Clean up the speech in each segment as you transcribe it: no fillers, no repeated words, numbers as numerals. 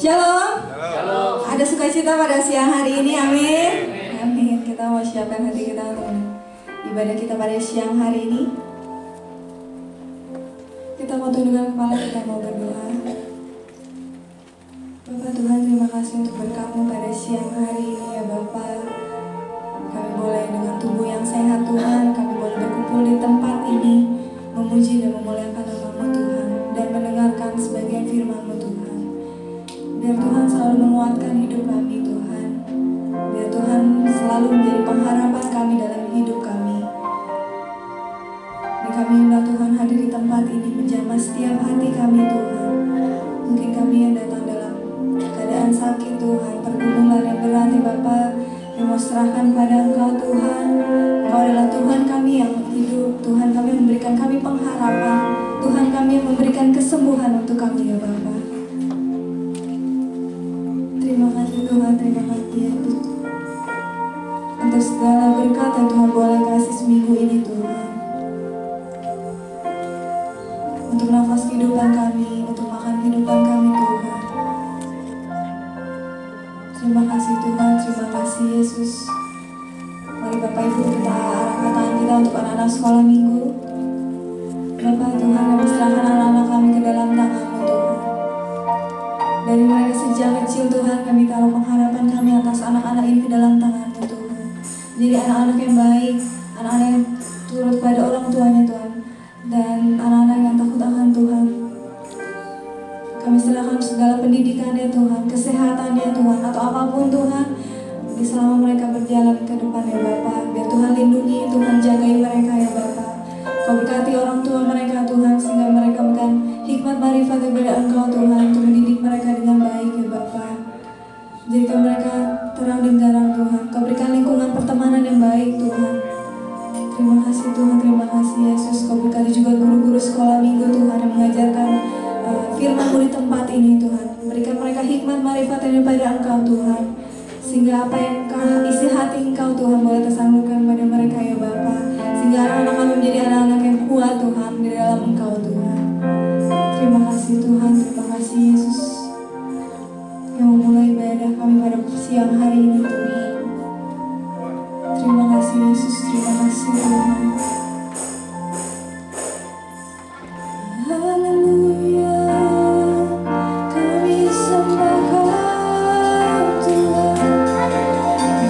Shalom. Shalom. Ada sukacita pada siang hari ini, amin. Amin. Kita mau siapkan hati kita untuk ibadah kita pada siang hari ini. Kita mau tundukkan kepala, kita mau berdoa. Bapak Tuhan, terima kasih untuk berkat-Mu pada siang hari ini ya Bapak. Kami boleh dengan tubuh yang sehat Tuhan, kami boleh berkumpul di tempat ini, memuji dan memuliakan nama-Mu Tuhan, dan mendengarkan sebagian firman-Mu Tuhan. Biar Tuhan selalu menguatkan hidup kami Tuhan. Biar Tuhan selalu menjadi pengharapan kami dalam hidup kami. Biar kami hendak Tuhan hadir di tempat ini menjamah setiap hati kami Tuhan. Mungkin kami yang datang dalam keadaan sakit Tuhan, pergumulan yang berat ya Bapa, yang mau serahkan pada Engkau Tuhan. Engkau adalah Tuhan kami yang hidup. Tuhan kami memberikan kami pengharapan. Tuhan kami yang memberikan kesembuhan untuk kami ya Bapa. Terima kasih Tuhan, terima kasih Yesus untuk segala berkat yang Tuhan boleh kasih seminggu ini Tuhan. Untuk nafas kehidupan kami, untuk makan kehidupan kami Tuhan. Terima kasih Tuhan, terima kasih Yesus. Mari Bapak Ibu kita arahkan tangan kita untuk anak-anak sekolah minggu. Bapak Tuhan, kami serahkan anak-anak kami ke dalam tangan-Mu Tuhan. Dari mereka sejak kecil Tuhan, kami taruh pengharapan kami atas anak-anak ini ke dalam tangan-Mu Tuhan. Jadi anak-anak yang baik, anak-anak yang turut pada orang tuanya Tuhan, dan anak-anak yang takut akan Tuhan. Kami serahkan segala pendidikannya Tuhan, kesehatannya Tuhan, atau apapun Tuhan, selama mereka berjalan ke depan ya Bapa. Biar Tuhan lindungi, Tuhan jagai mereka ya Bapa. Kau berkati orang tua mereka Tuhan, sehingga mereka memberikan hikmat marifat daripada Engkau Tuhan, untuk mendidik mereka dengan baik ya Bapa. Jadikan mereka terang dan garang Tuhan. Kau berikan lingkungan pertemanan yang baik Tuhan. Terima kasih Tuhan, terima kasih Yesus. Kau berkati juga guru-guru sekolah minggu Tuhan, yang mengajarkan firman-Mu di tempat ini Tuhan. Berikan mereka hikmat marifat daripada Engkau Tuhan, sehingga apa yang isi hati Engkau Tuhan boleh tersalurkan pada mereka ya Bapa. Sehingga anak-anak kami menjadi anak-anak yang kuat Tuhan di dalam Engkau Tuhan. Terima kasih Tuhan, terima kasih Yesus yang memulai ibadah kami pada siang hari ini Tuhan. Terima kasih Yesus, terima kasih Tuhan. Haleluya, kami sembah Kau Tuhan.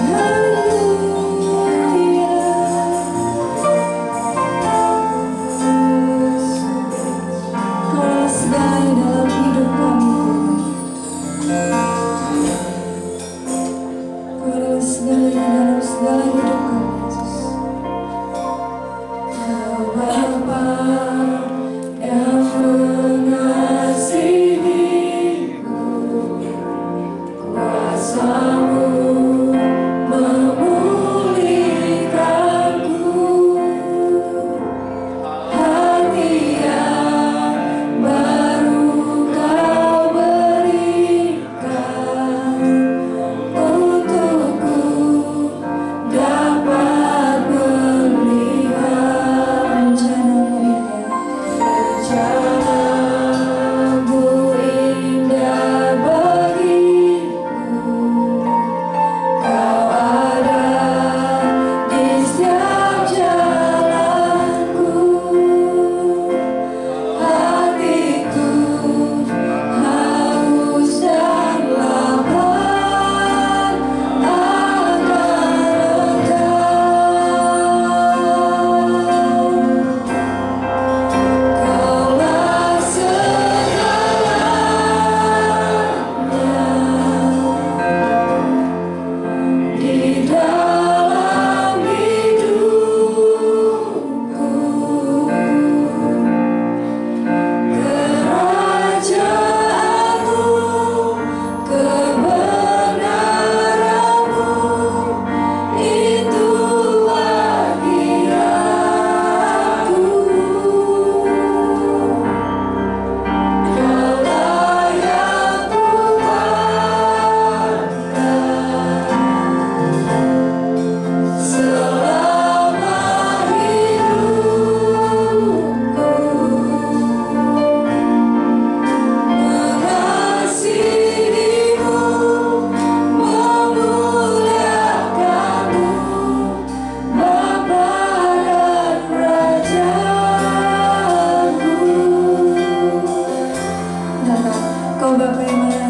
Haleluya, Kau adalah segalanya dalam hidup kami Tuhan.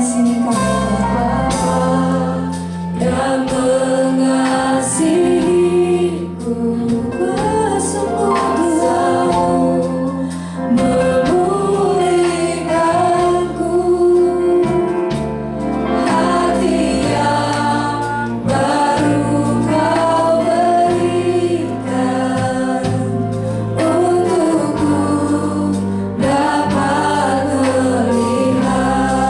mengasihi kami Bapa dan mengasihiku. Kuasa dosamu memulihkanku, hati yang baru kau berikan untukku dapat melihat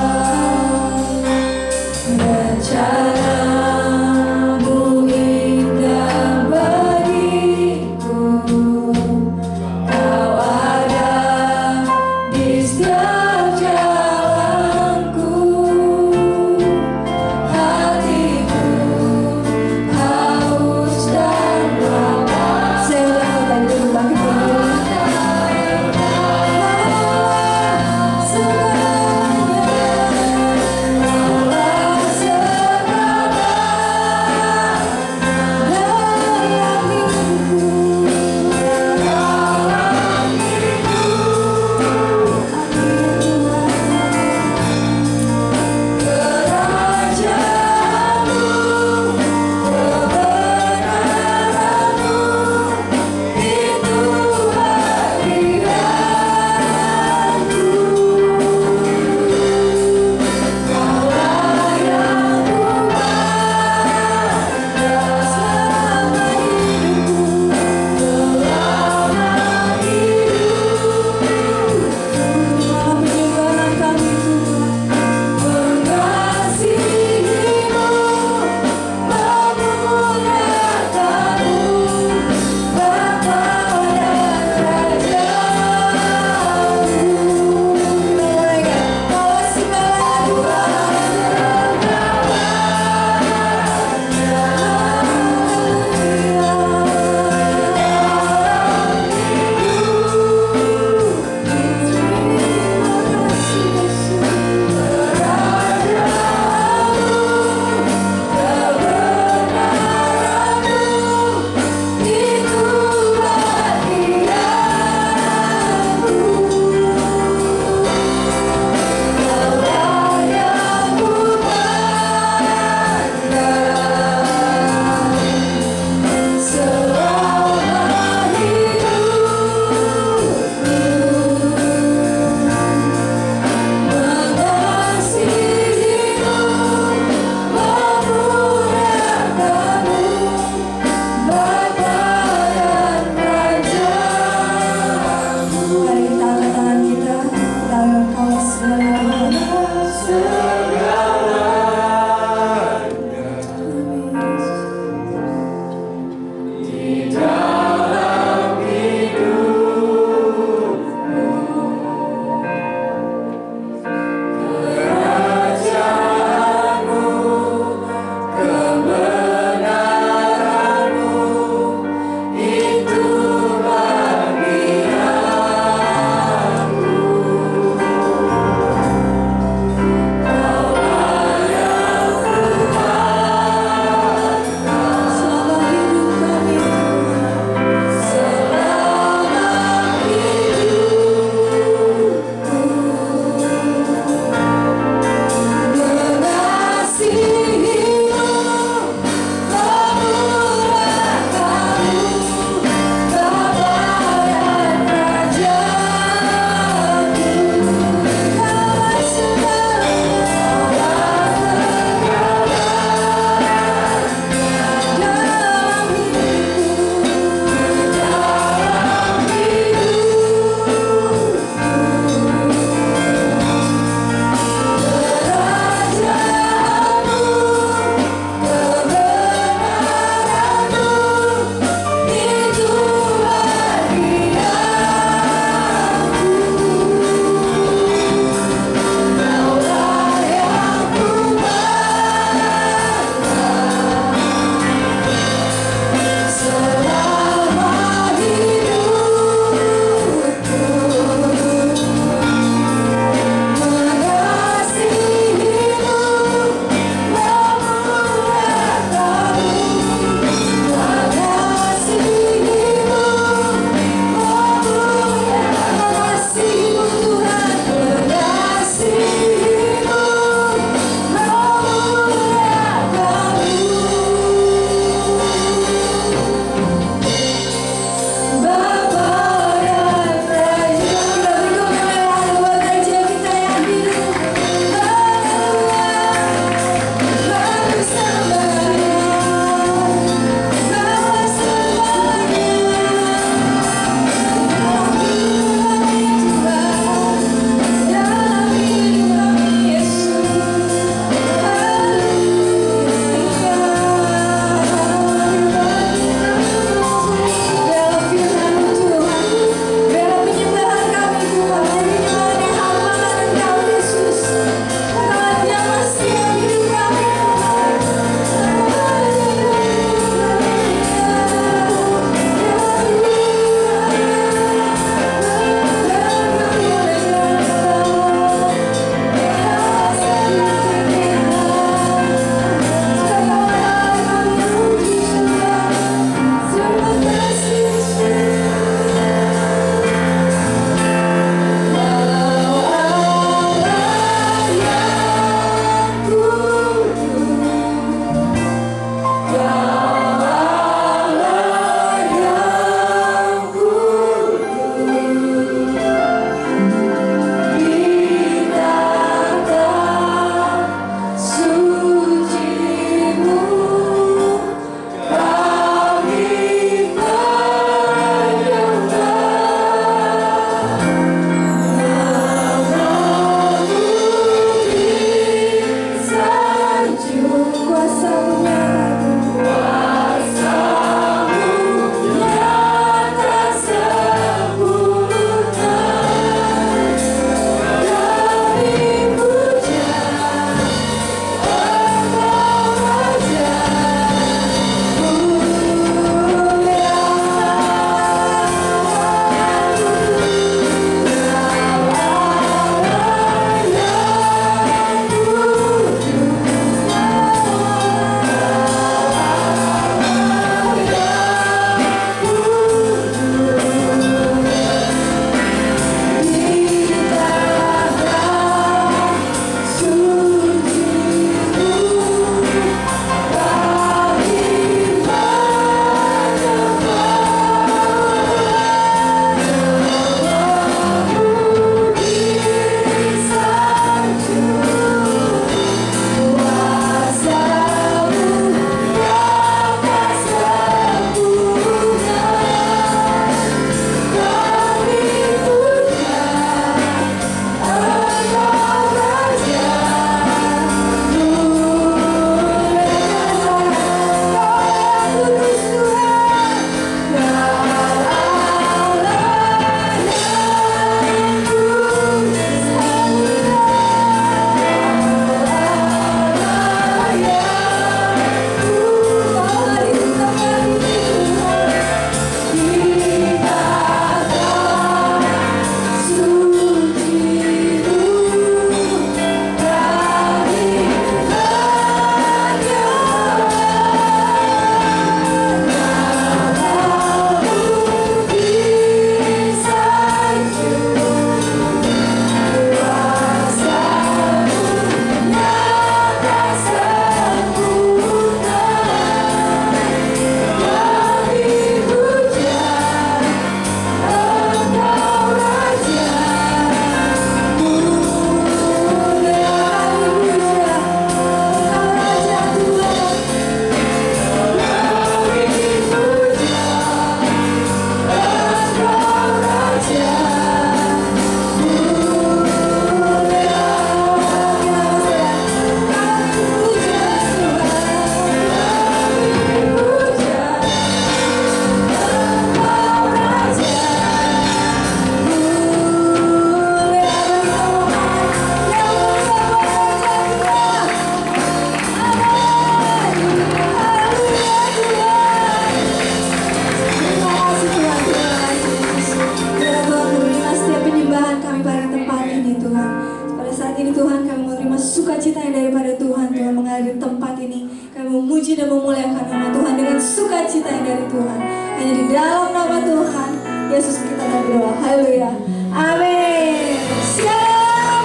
selain daripada Tuhan, Tuhan mengalir tempat ini. Kami memuji dan memuliakan nama Tuhan dengan sukacita yang dari Tuhan. Hanya di dalam nama Tuhan Yesus kita berdoa. Haleluya. Amin. Shalom.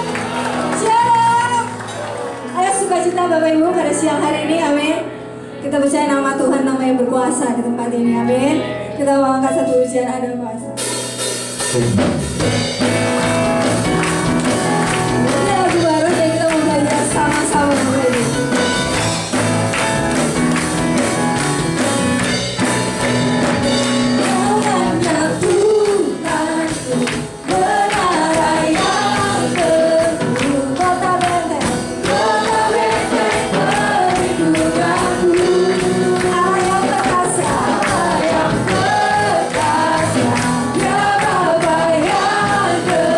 Shalom. Ada sukacita Bapak Ibu pada siang hari ini. Amin. Kita percaya nama Tuhan, nama yang berkuasa di tempat ini. Amin. Kita mau angkat satu ujian ada kuasa. Ini lagu baru yang kita mau belajar sama-sama lagi. Good.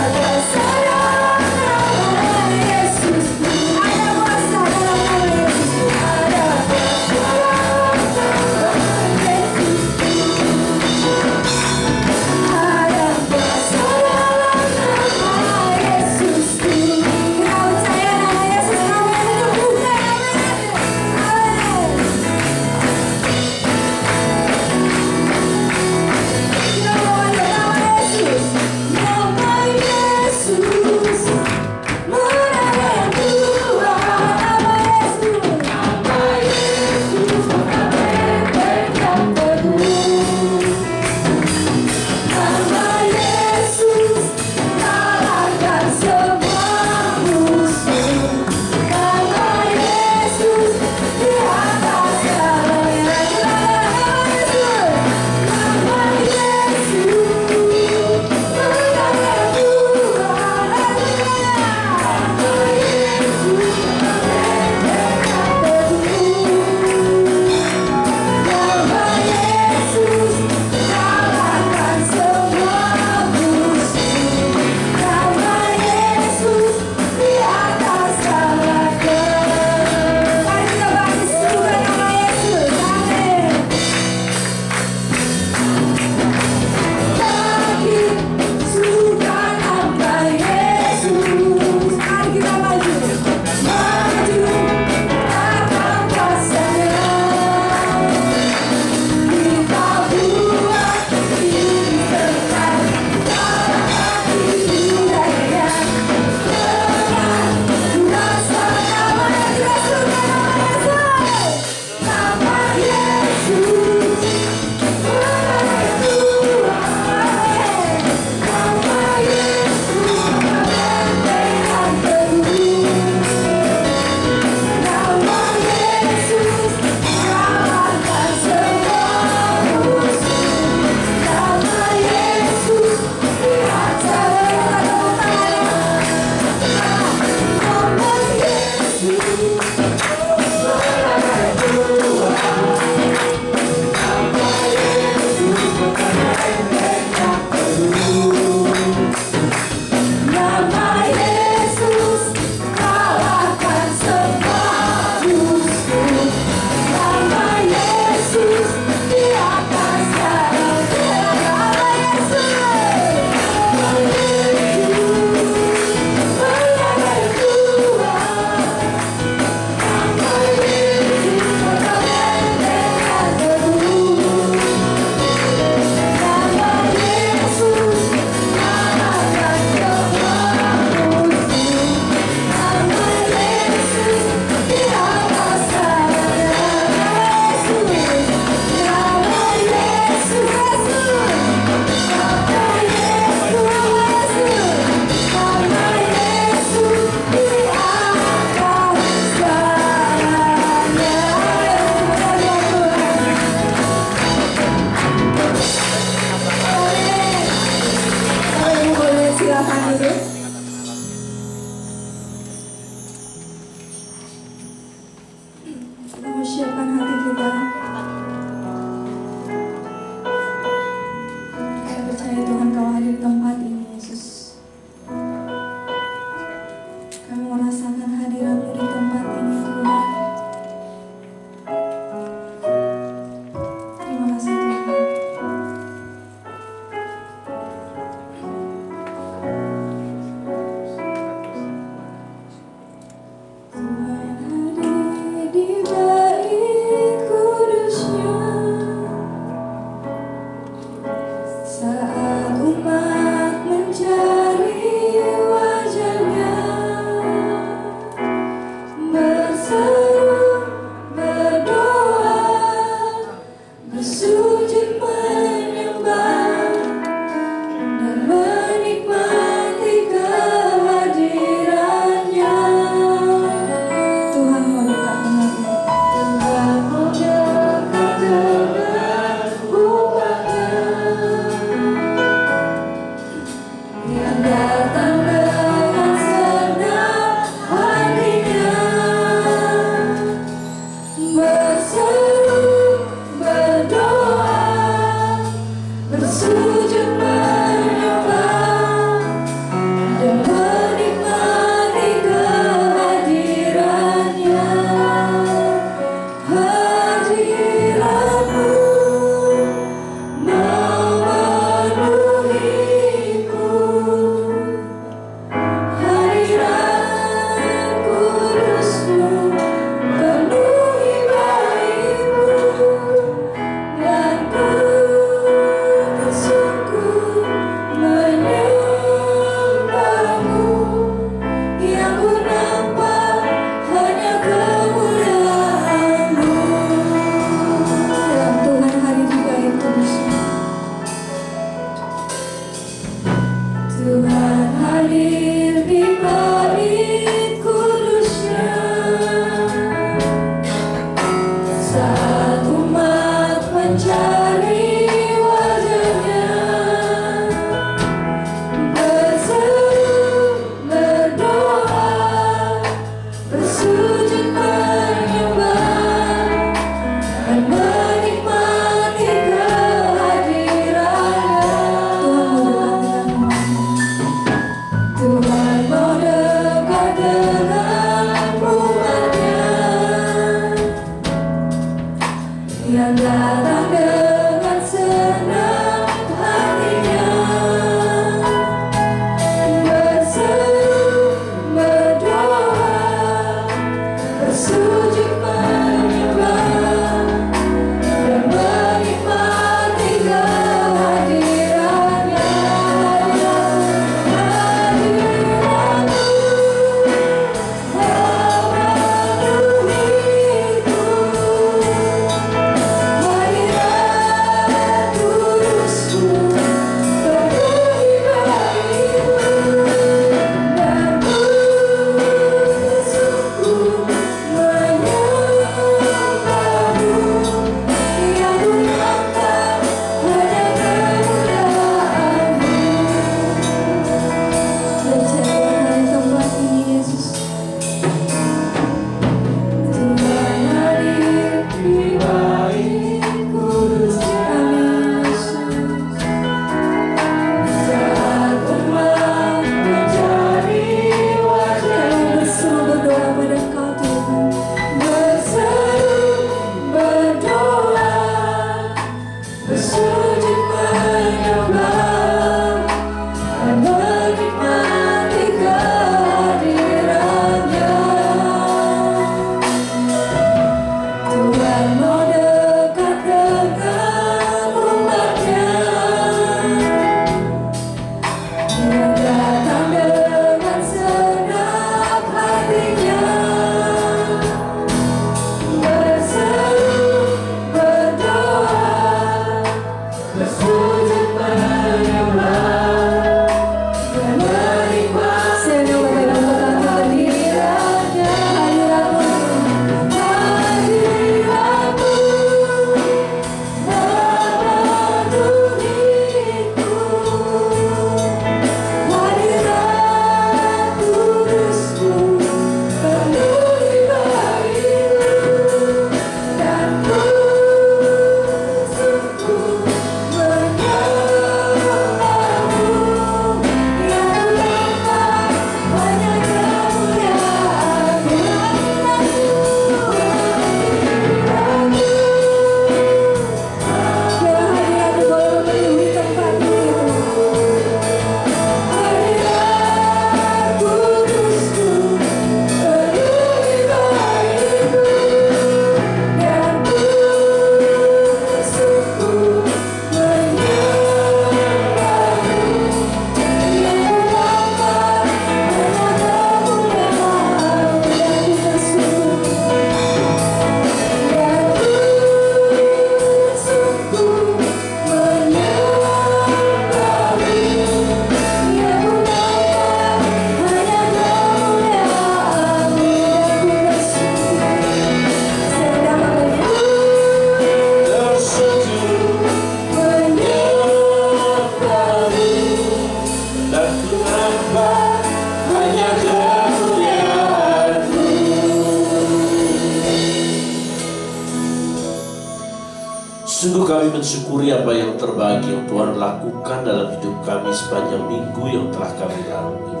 Sungguh kami mensyukuri apa yang terbaik yang Tuhan lakukan dalam hidup kami sepanjang minggu yang telah kami lalui.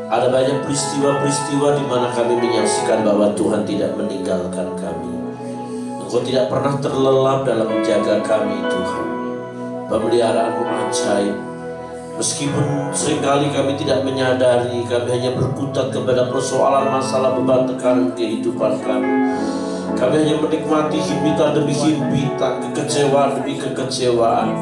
Ada banyak peristiwa-peristiwa di mana kami menyaksikan bahwa Tuhan tidak meninggalkan kami. Engkau tidak pernah terlelap dalam menjaga kami Tuhan. Pemeliharaan-Mu ajaib. Meskipun seringkali kami tidak menyadari, kami hanya berkutat kepada persoalan, masalah, beban, tekanan kehidupan kami. Kami hanya menikmati himpitan demi himpitan, kekecewaan demi kekecewaan.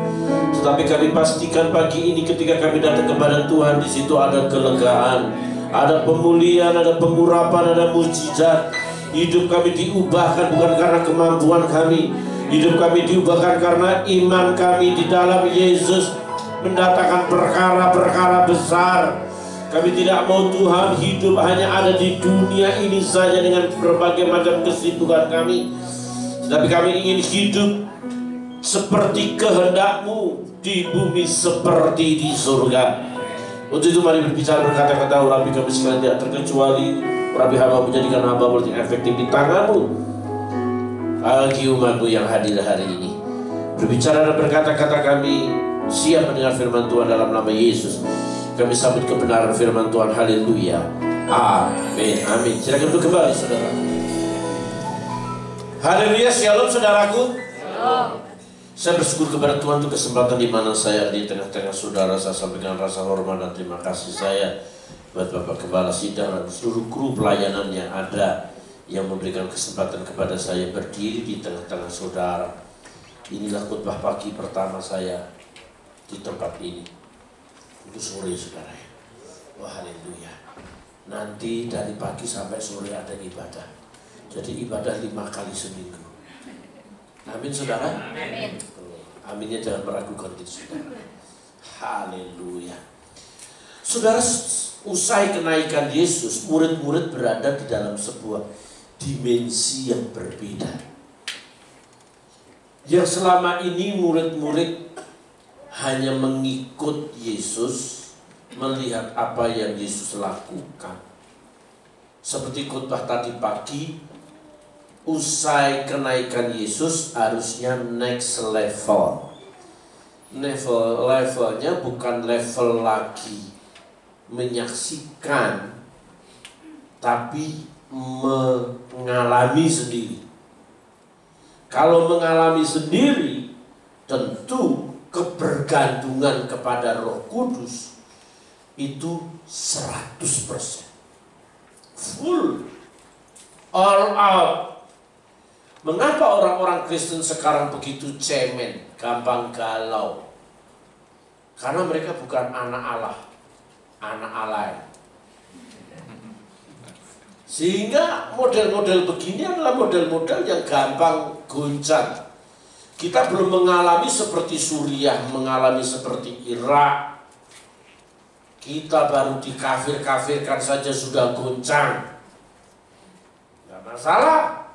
Tetapi kami pastikan pagi ini ketika kami datang kepada Tuhan, di situ ada kelegaan, ada pemulihan, ada pengurapan, ada mujizat. Hidup kami diubahkan bukan karena kemampuan kami. Hidup kami diubahkan karena iman kami di dalam Yesus mendatangkan perkara-perkara besar. Kami tidak mau Tuhan hidup hanya ada di dunia ini saja dengan berbagai macam kesibukan kami, tetapi kami ingin hidup seperti kehendak-Mu di bumi seperti di surga. Untuk itu mari berbicara berkata-kata urapi kami sekalian tidak terkecuali. Urapi hamba menjadikan hamba yang efektif di tangan-Mu bagi umat-Mu yang hadir hari ini. Berbicara dan berkata-kata kami siap mendengar firman Tuhan dalam nama Yesus. Kami sambut kebenaran firman Tuhan. Haleluya. Amin. Amin. Silakan duduk kembali, saudara. Haleluya. Shalom, saudaraku. Shalom. Saya bersyukur kepada Tuhan untuk kesempatan di mana saya di tengah-tengah saudara. Saya sampaikan rasa hormat dan terima kasih saya buat Bapak Kepala Sidang dan seluruh kru pelayanan yang ada yang memberikan kesempatan kepada saya berdiri di tengah-tengah saudara. Inilah khotbah pagi pertama saya di tempat ini. Itu sore, saudara. Wah, haleluya. Nanti dari pagi sampai sore ada ibadah. Jadi ibadah 5 kali seminggu. Amin, saudara. Amin. Aminnya jangan meragukan itu, saudara. Haleluya. Saudara, usai kenaikan Yesus, murid-murid berada di dalam sebuah dimensi yang berbeda. Yang selama ini murid-murid hanya mengikut Yesus, melihat apa yang Yesus lakukan. Seperti khotbah tadi pagi, usai kenaikan Yesus harusnya next level. Levelnya bukan level lagi menyaksikan, tapi mengalami sendiri. Kalau mengalami sendiri, tentu kebergantungan kepada Roh Kudus itu 100%. Full. All out. Mengapa orang-orang Kristen sekarang begitu cemen, gampang galau? Karena mereka bukan anak Allah, anak alay. Sehingga model-model begini adalah model-model yang gampang goncang. Kita belum mengalami seperti Suriah, mengalami seperti Irak. Kita baru dikafir-kafirkan saja sudah goncang. Gak masalah.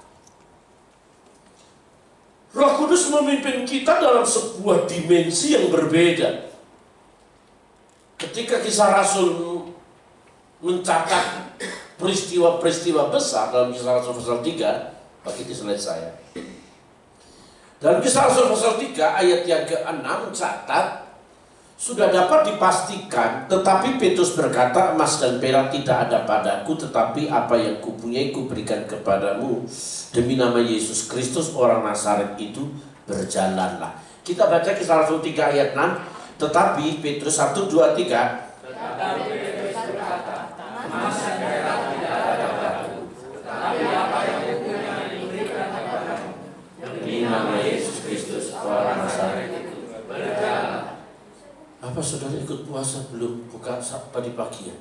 Roh Kudus memimpin kita dalam sebuah dimensi yang berbeda. Ketika Kisah Rasul mencatat peristiwa-peristiwa besar dalam Kisah Rasul pasal 3, bagi di slide saya. Dalam Kisah Rasul pasal 3 ayat yang ke-6 catat, sudah dapat dipastikan, tetapi Petrus berkata, emas dan perak tidak ada padaku, tetapi apa yang kupunyai kuberikan kepadamu. Demi nama Yesus Kristus orang Nazaret itu berjalanlah. Kita baca Kisah Rasul 3 ayat 6, tetapi Petrus 1, 2, 3. Tetapi Petrus berkata, emas dan perak tidak ada padaku, tetapi apa yang kupunyai kuberikan kepadamu. Demi nama Yesus Kristus orang Nazaret itu berjalanlah. Apa saudara ikut puasa belum buka tadi pagi ya?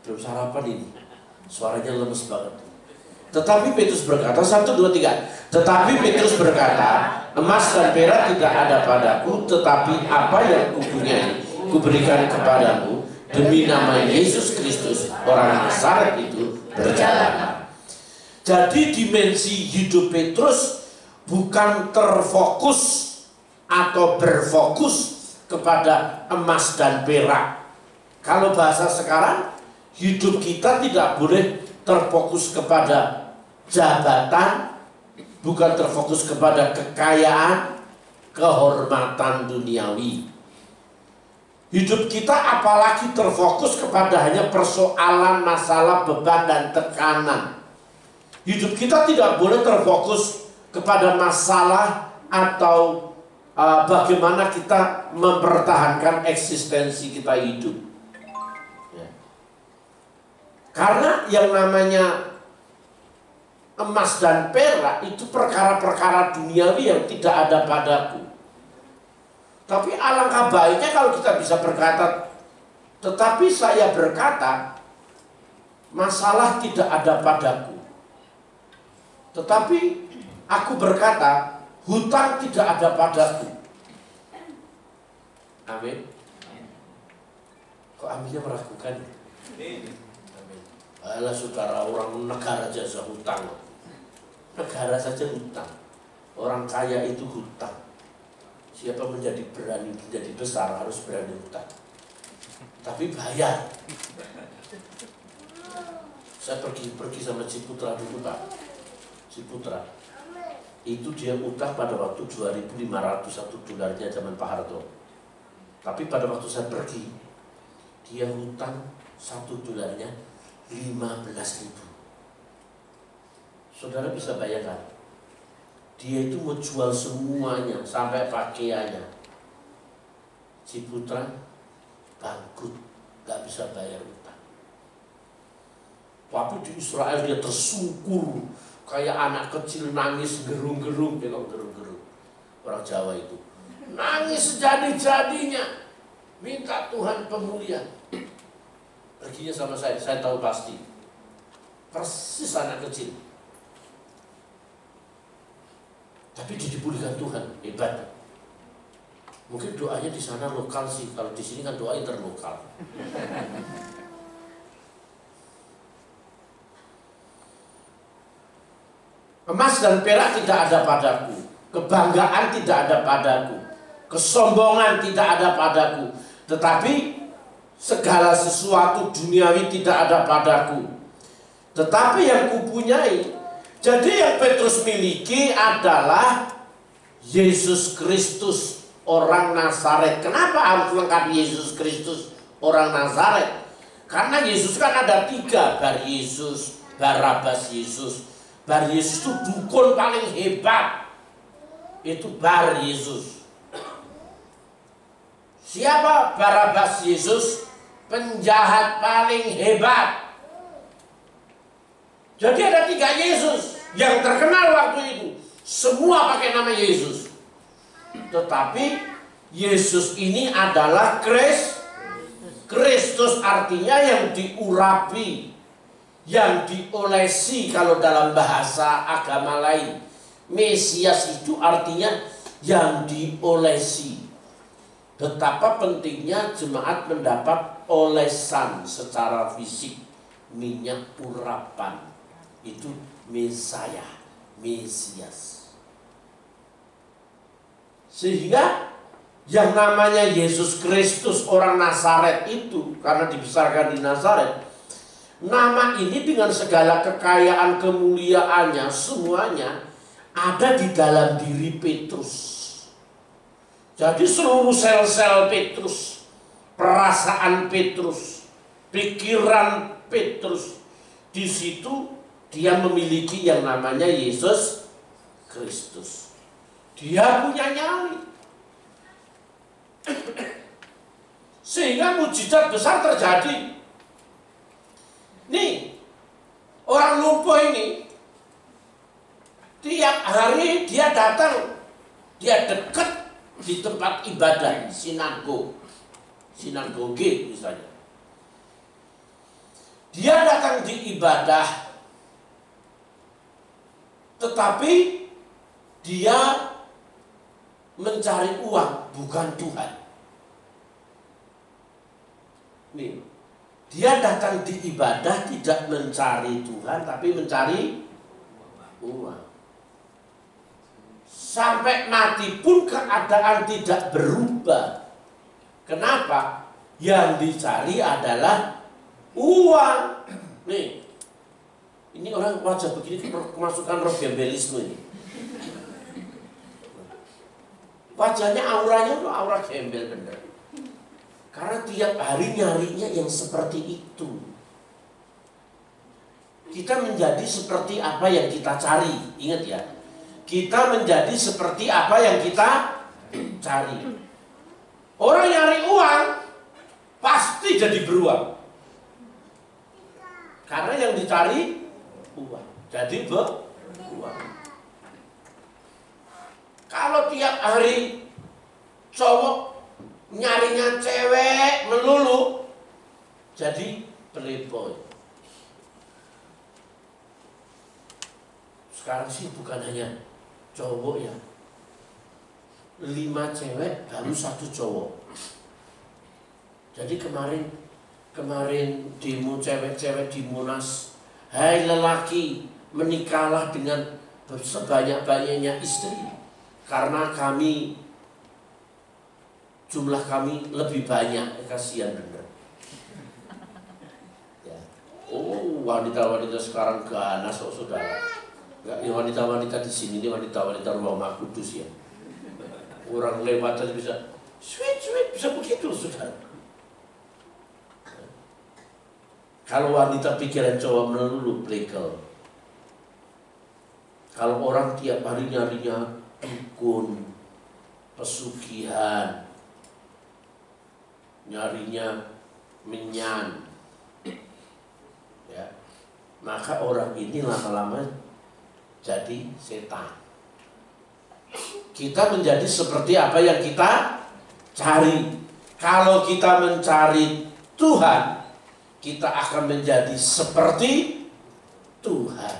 Belum sarapan ini. Suaranya lemes banget. Tetapi Petrus berkata, 1, 2, 3. Tetapi Petrus berkata, emas dan perak tidak ada padaku, tetapi apa yang kupunyai kuberikan kepadamu. Demi nama Yesus Kristus orang Nazaret itu berjalan. Jadi dimensi hidup Petrus bukan terfokus atau berfokus kepada emas dan perak. Kalau bahasa sekarang, hidup kita tidak boleh terfokus kepada jabatan, bukan terfokus kepada kekayaan, kehormatan duniawi. Hidup kita apalagi terfokus kepada hanya persoalan, masalah, beban, dan tekanan. Hidup kita tidak boleh terfokus kepada masalah atau bagaimana kita mempertahankan eksistensi kita hidup. Ya. Karena yang namanya emas dan perak itu perkara-perkara duniawi yang tidak ada padaku. Tapi alangkah baiknya kalau kita bisa berkata, tetapi saya berkata, masalah tidak ada padaku. Tetapi aku berkata, hutang tidak ada padaku. Amin. Kok aminnya meragukan? Amin. Alah saudara, orang negara jasa hutang. Negara saja hutang. Orang kaya itu hutang. Siapa berani menjadi besar harus berani hutang. Tapi bayar. Saya pergi sama Ciputra dulu Pak. Ciputra. Itu dia utang pada waktu 2.500 $1 zaman Pak Harto. Tapi pada waktu saya pergi, dia hutang $1 15.000. Saudara bisa bayangkan, dia itu mau jual semuanya sampai pakaiannya. Ciputra bangkrut, gak bisa bayar utang. Tapi di Israel dia tersungkur kayak anak kecil nangis gerung-gerung, dia gerung-gerung. Orang Jawa itu nangis sejadi-jadinya, minta Tuhan pemulihan. Perginya sama saya tahu pasti. Persis anak kecil. Tapi dipulihkan Tuhan, hebat. Mungkin doanya di sana lokal sih, kalau di sini kan doa interlokal. Emas dan perak tidak ada padaku, kebanggaan tidak ada padaku, kesombongan tidak ada padaku, tetapi segala sesuatu duniawi tidak ada padaku. Tetapi yang kupunyai, jadi yang Petrus miliki adalah Yesus Kristus, orang Nazaret. Kenapa harus lengkap Yesus Kristus, orang Nazaret? Karena Yesus kan ada 3, Bar Yesus, Barabas Yesus. Bar Yesus itu dukun paling hebat. Itu Bar Yesus. Siapa Barabas Yesus? Penjahat paling hebat. Jadi ada 3 Yesus yang terkenal waktu itu. Semua pakai nama Yesus. Tetapi Yesus ini adalah Kristus, artinya yang diurapi, yang diolesi kalau dalam bahasa agama lain. Mesias itu artinya yang diolesi. Betapa pentingnya jemaat mendapat olesan secara fisik, minyak urapan. Itu Mesaya, Mesias. Sehingga yang namanya Yesus Kristus orang Nazaret itu, karena dibesarkan di Nazaret, nama ini dengan segala kekayaan kemuliaannya semuanya ada di dalam diri Petrus. Jadi seluruh sel-sel Petrus, perasaan Petrus, pikiran Petrus, di situ dia memiliki yang namanya Yesus Kristus. Dia punya nyali. Sehingga mujizat besar terjadi. Nih, orang lumpuh ini tiap hari dia datang, dia dekat di tempat ibadah, sinagoge misalnya. Dia datang di ibadah, tetapi dia mencari uang, bukan Tuhan. Nih, dia datang di ibadah tidak mencari Tuhan, tapi mencari uang. Sampai mati pun keadaan tidak berubah. Kenapa? Yang dicari adalah uang. Nih, ini orang wajah begini kemasukan roh gembelisme ini. Wajahnya auranya tuh aura gembel bener. Karena tiap hari nyarinya yang seperti itu. Kita menjadi seperti apa yang kita cari. Ingat ya, kita menjadi seperti apa yang kita cari. Orang nyari uang pasti jadi beruang. Karena yang dicari uang. Jadi beruang. Kalau tiap hari cowok nyarinya cewek melulu, jadi playboy. Sekarang sih bukan hanya cowok ya, 5 cewek baru 1 cowok. Jadi kemarin demo cewek-cewek di Monas, hai lelaki, menikahlah dengan sebanyak-banyaknya istri, karena jumlah kami lebih banyak. Kasihan bener. Ya. Oh, wanita-wanita sekarang ganas kok saudara. Enggak, ya wanita-wanita di sini ini wanita-wanita Rumah Kudus ya. Orang lewat aja bisa sweet bisa begitu saudara. Kalau wanita pikiran cowok melulu plegal. Kalau orang tiap hari nyarinya dukun, pesugihan, nyarinya menyan, ya, maka orang ini lama-lama jadi setan. Kita menjadi seperti apa yang kita cari. Kalau kita mencari Tuhan, kita akan menjadi seperti Tuhan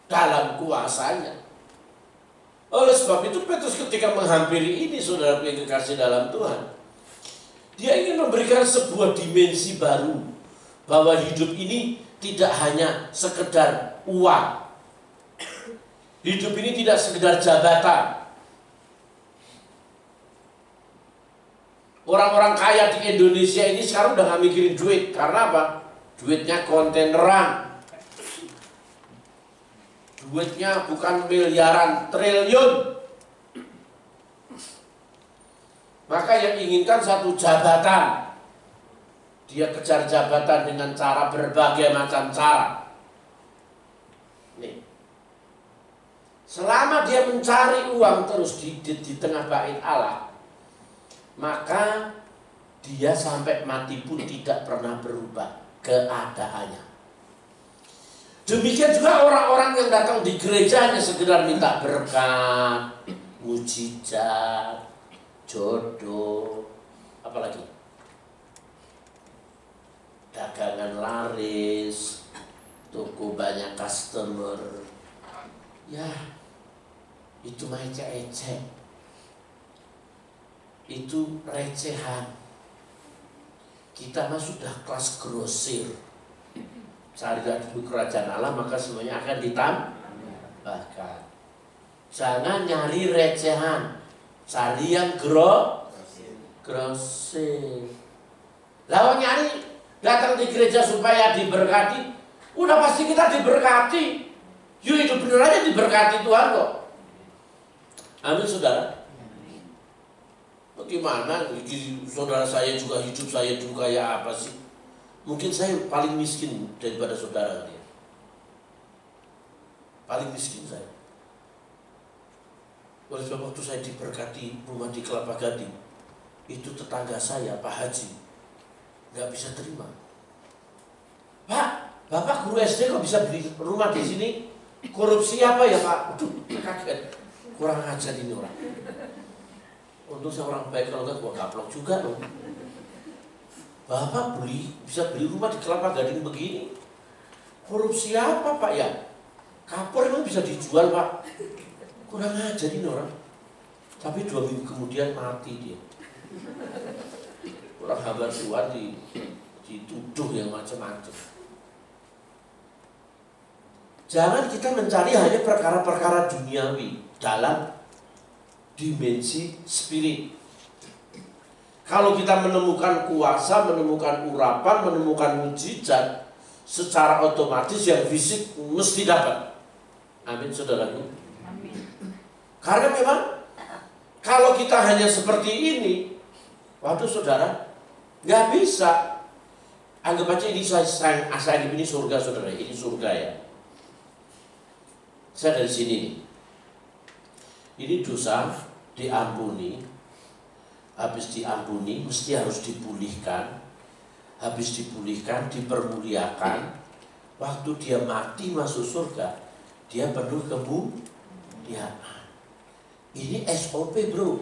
dalam kuasanya. Oleh sebab itu Petrus ketika menghampiri ini, saudara yang kekasih dalam Tuhan, dia ingin memberikan sebuah dimensi baru, bahwa hidup ini tidak hanya sekedar uang. Hidup ini tidak sekedar jabatan. Orang-orang kaya di Indonesia ini sekarang udah gak mikirin duit. Karena apa? Duitnya kontaineran. Duitnya bukan miliaran, triliun. Maka yang inginkan satu jabatan. Dia kejar jabatan dengan cara berbagai macam cara. Nih. Selama dia mencari uang terus di tengah bait Allah, maka dia sampai mati pun tidak pernah berubah keadaannya. Demikian juga orang-orang yang datang di gereja hanya sekedar minta berkat, mujizat, jodoh, apalagi dagangan laris, toko banyak customer, ya itu mah ecek-ecek, itu recehan. Kita mah sudah kelas grosir. Carilah dulu kerajaan Allah, maka semuanya akan ditambahkan. Jangan nyari recehan, cari yang grosir. Lawan nyari datang di gereja supaya diberkati, udah pasti kita diberkati. Yuk hidup bener aja diberkati Tuhan kok. Amin saudara. Bagaimana saudara saya juga hidup saya juga ya apa sih? Mungkin saya paling miskin daripada saudara dia. Paling miskin saya. Oleh sebab waktu saya diberkati rumah di Kelapa Gading, itu tetangga saya Pak Haji nggak bisa terima. Pak, Bapak guru SD kok bisa beli rumah di sini? Korupsi apa ya Pak? Aduh, kaget. Kurang ajar ini orang. Untuk seorang baik, kalau enggak gua gaplok juga loh. Bapak bisa beli rumah di Kelapa Gading begini. Korupsi apa Pak ya? Kapur emang bisa dijual Pak? Kurang ajar ini orang. Tapi 2 minggu kemudian mati dia. Orang hamba Tuhan dituduh yang macam-macam. Jangan kita mencari hanya perkara-perkara duniawi dalam dimensi spirit. Kalau kita menemukan kuasa, menemukan urapan, menemukan mujizat, secara otomatis yang fisik mesti dapat. Amin saudaraku. Amin. Karena memang kalau kita hanya seperti ini, waduh saudara, nggak bisa. Anggap aja ini saya ini surga saudara, ini surga ya. Saya dari sini nih. Ini dosa diampuni, habis diampuni mesti harus dipulihkan, habis dipulihkan dipermuliakan. Waktu dia mati masuk surga, dia penuh kemuliaan. Ini SOP bro.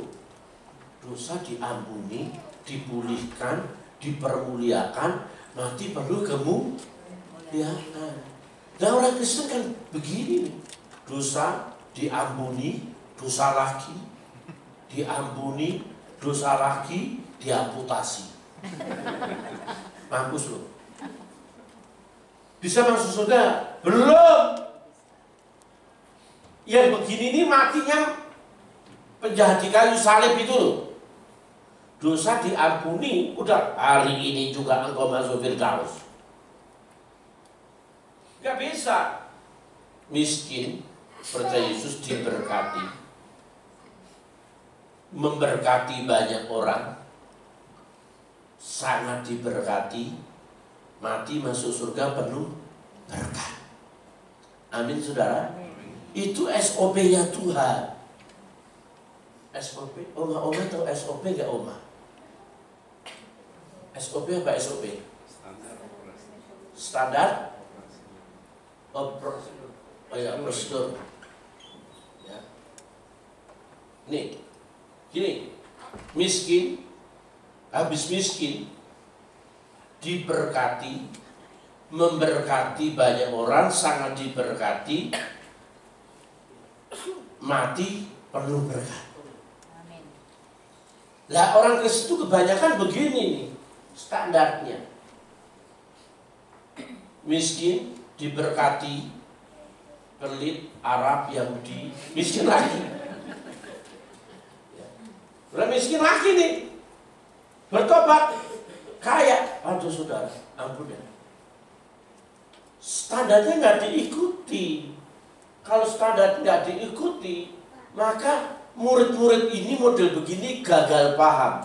Dosa diampuni, dipulihkan, dipermuliakan, mati penuh kemuliaan. Nah orang Kristen kan begini nih. Dosa diampuni, dosa lagi, diampuni, dosa lagi, diamputasi. Mampus loh. Bisa masuk surga? Belum. Yang begini ini matinya penjahat di kayu salib itu loh. Dosa diampuni, udah hari ini juga engkau masuk Firdaus. Gak bisa. Miskin, percaya Yesus diberkati, memberkati banyak orang, sangat diberkati, mati masuk surga penuh berkat. Amin saudara. Itu SOP-nya Tuhan. SOP, oma tahu SOP gak oma? SOP apa SOP? Standar prosedur. Ya. Nih, gini, miskin, habis miskin, diberkati, memberkati banyak orang, sangat diberkati, mati penuh berkat. Lah orang Kristen itu kebanyakan begini nih standarnya. Miskin, diberkati, pelit, Arab, Yahudi, miskin lagi. Udah miskin lagi nih, bertobat, kaya. Aduh saudara, ampun ya. Standarnya nggak diikuti. Kalau standar nggak diikuti, maka murid-murid ini model begini gagal paham,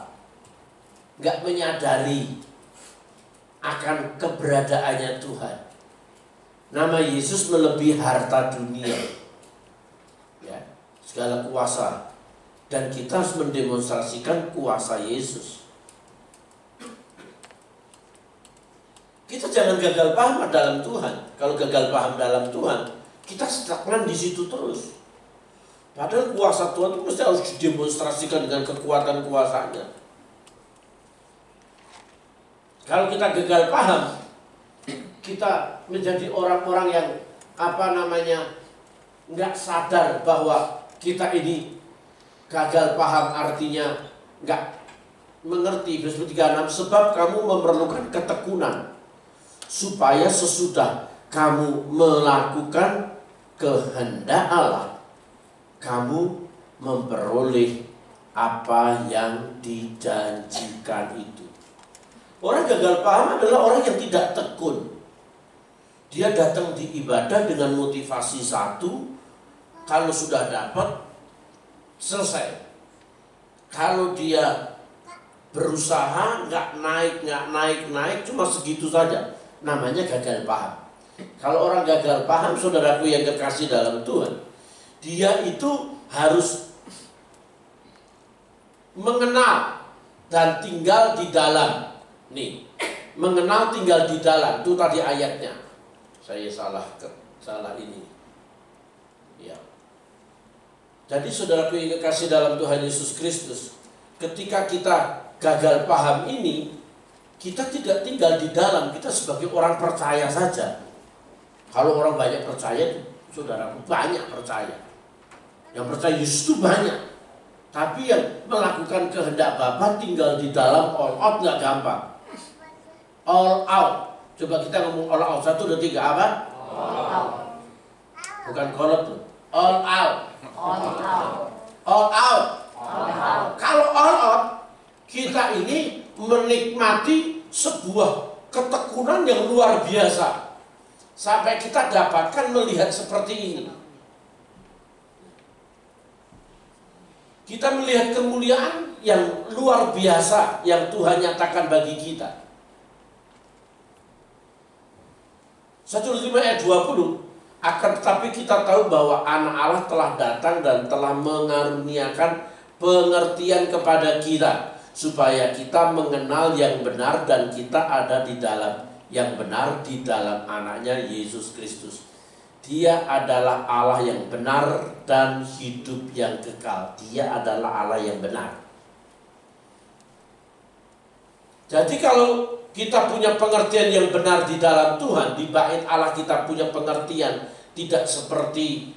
nggak menyadari akan keberadaannya Tuhan. Nama Yesus melebihi harta dunia, ya, segala kuasa, dan kita harus mendemonstrasikan kuasa Yesus. Kita jangan gagal paham dalam Tuhan. Kalau gagal paham dalam Tuhan, kita stagnan di situ terus. Padahal kuasa Tuhan itu mesti harus didemonstrasikan dengan kekuatan kuasanya. Kalau kita gagal paham, kita menjadi orang-orang yang nggak sadar bahwa kita ini gagal paham, artinya nggak mengerti. Verse 36, sebab kamu memerlukan ketekunan supaya sesudah kamu melakukan kehendak Allah, kamu memperoleh apa yang dijanjikan itu. Orang gagal paham adalah orang yang tidak tekun. Dia datang di ibadah dengan motivasi satu, kalau sudah dapat, selesai. Kalau dia berusaha nggak naik, cuma segitu saja, namanya gagal paham. Kalau orang gagal paham, saudaraku yang kekasih dalam Tuhan, dia itu harus mengenal dan tinggal di dalam. Nih, mengenal tinggal di dalam, itu tadi ayatnya. Saya salah ini. Ya. Jadi saudaraku yang kekasih dalam Tuhan Yesus Kristus, ketika kita gagal paham ini, kita tidak tinggal di dalam, kita sebagai orang percaya saja. Kalau orang banyak percaya, saudaraku banyak percaya. Yang percaya Yesus itu banyak. Tapi yang melakukan kehendak Bapa tinggal di dalam, all out nggak gampang. All out. Coba kita ngomong all out. 1, 2, 3 apa? All out. Bukan kolot tuh. All out. All out. All out. All out. Kalau all out, kita ini menikmati sebuah ketekunan yang luar biasa. Sampai kita dapatkan melihat seperti ini. Kita melihat kemuliaan yang luar biasa yang Tuhan nyatakan bagi kita. 1 Korintus 5 ayat 20, Akan tetapi kita tahu bahwa anak Allah telah datang dan telah mengaruniakan pengertian kepada kita, supaya kita mengenal yang benar dan kita ada di dalam yang benar di dalam anaknya Yesus Kristus. Dia adalah Allah yang benar dan hidup yang kekal. Dia adalah Allah yang benar. Jadi kalau kita punya pengertian yang benar di dalam Tuhan, di bait Allah kita punya pengertian, tidak seperti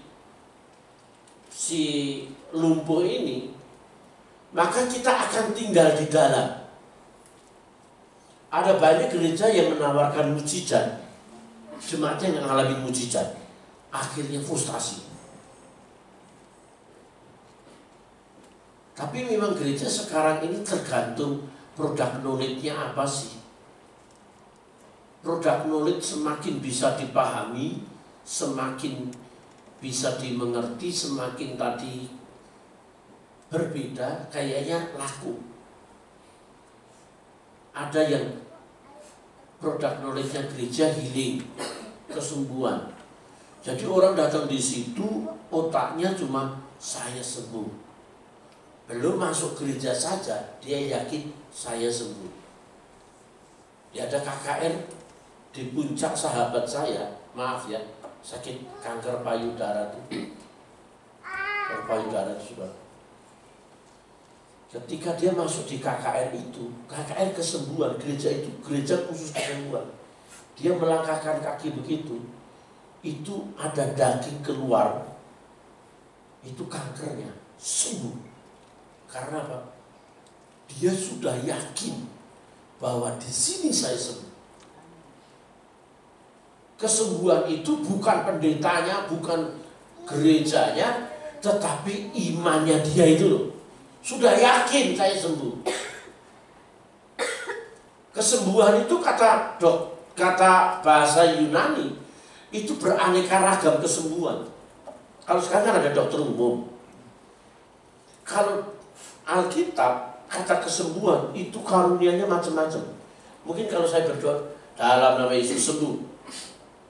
si lumpuh ini, maka kita akan tinggal di dalam. Ada banyak gereja yang menawarkan mujizat, jemaatnya yang mengalami mujizat, akhirnya frustasi. Tapi memang gereja sekarang ini tergantung produk knowledge-nya apa sih. Produk knowledge semakin bisa dipahami, semakin bisa dimengerti, semakin tadi berbeda, kayaknya laku. Ada yang produk knowledge-nya gereja healing, kesembuhan. Jadi orang datang di situ otaknya cuma saya sembuh. Belum masuk gereja saja dia yakin saya sembuh. Ya ada KKR di puncak, sahabat saya, maaf ya, sakit kanker payudara itu. Kanker payudara itu sudah. Ketika dia masuk di KKR itu, KKR kesembuhan, gereja itu gereja khusus kesembuhan. Dia melangkahkan kaki begitu, itu ada daging keluar, itu kankernya sembuh. Karena apa? Dia sudah yakin bahwa di sini saya sembuh. Kesembuhan itu bukan pendetanya, bukan gerejanya, tetapi imannya dia itu loh. Sudah yakin saya sembuh. Kesembuhan itu kata bahasa Yunani itu beraneka ragam kesembuhan. Kalau sekarang kan ada dokter umum. Kalau Alkitab kata kesembuhan itu karunia-nya macam-macam. Mungkin kalau saya berdoa dalam nama Yesus sembuh,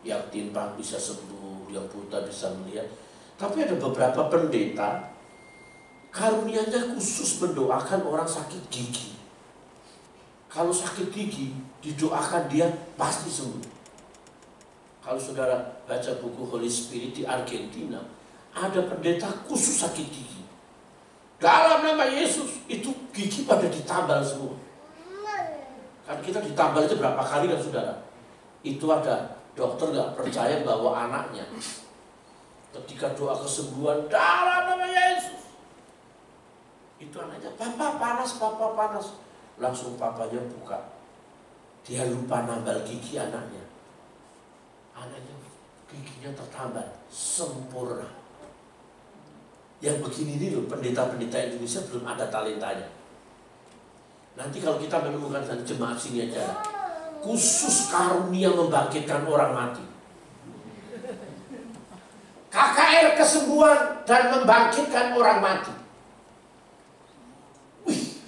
yang timpang bisa sembuh, yang buta bisa melihat. Tapi ada beberapa pendeta karunia-nya khusus mendoakan orang sakit gigi. Kalau sakit gigi didoakan dia pasti sembuh. Kalau saudara baca buku Holy Spirit di Argentina, ada pendeta khusus sakit gigi. Dalam nama Yesus itu gigi pada ditambal semua. Kan kita ditambal itu berapa kali kan saudara? Itu ada dokter nggak percaya bahwa anaknya ketika doa kesembuhan dalam nama Yesus, itu anaknya papa panas, langsung papanya buka. Dia lupa nambal gigi anaknya giginya tertambal sempurna. Yang begini ini loh, pendeta-pendeta Indonesia belum ada talentanya. Nanti kalau kita menemukan jemaat sini aja, khusus karunia membangkitkan orang mati, KKR kesembuhan dan membangkitkan orang mati. Wih,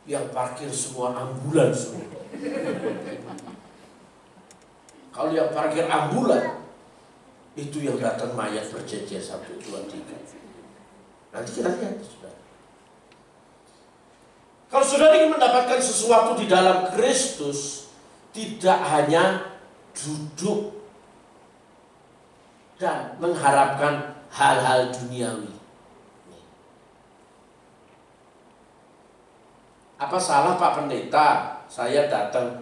yang parkir semua ambulan semua. Kalau yang parkir ambulan, itu yang datang mayat berjejer 1, 2, 3. Nanti kita lihat, saudara. Kalau saudara ingin mendapatkan sesuatu di dalam Kristus, tidak hanya duduk dan mengharapkan hal-hal duniawi. Apa salah Pak Pendeta? Saya datang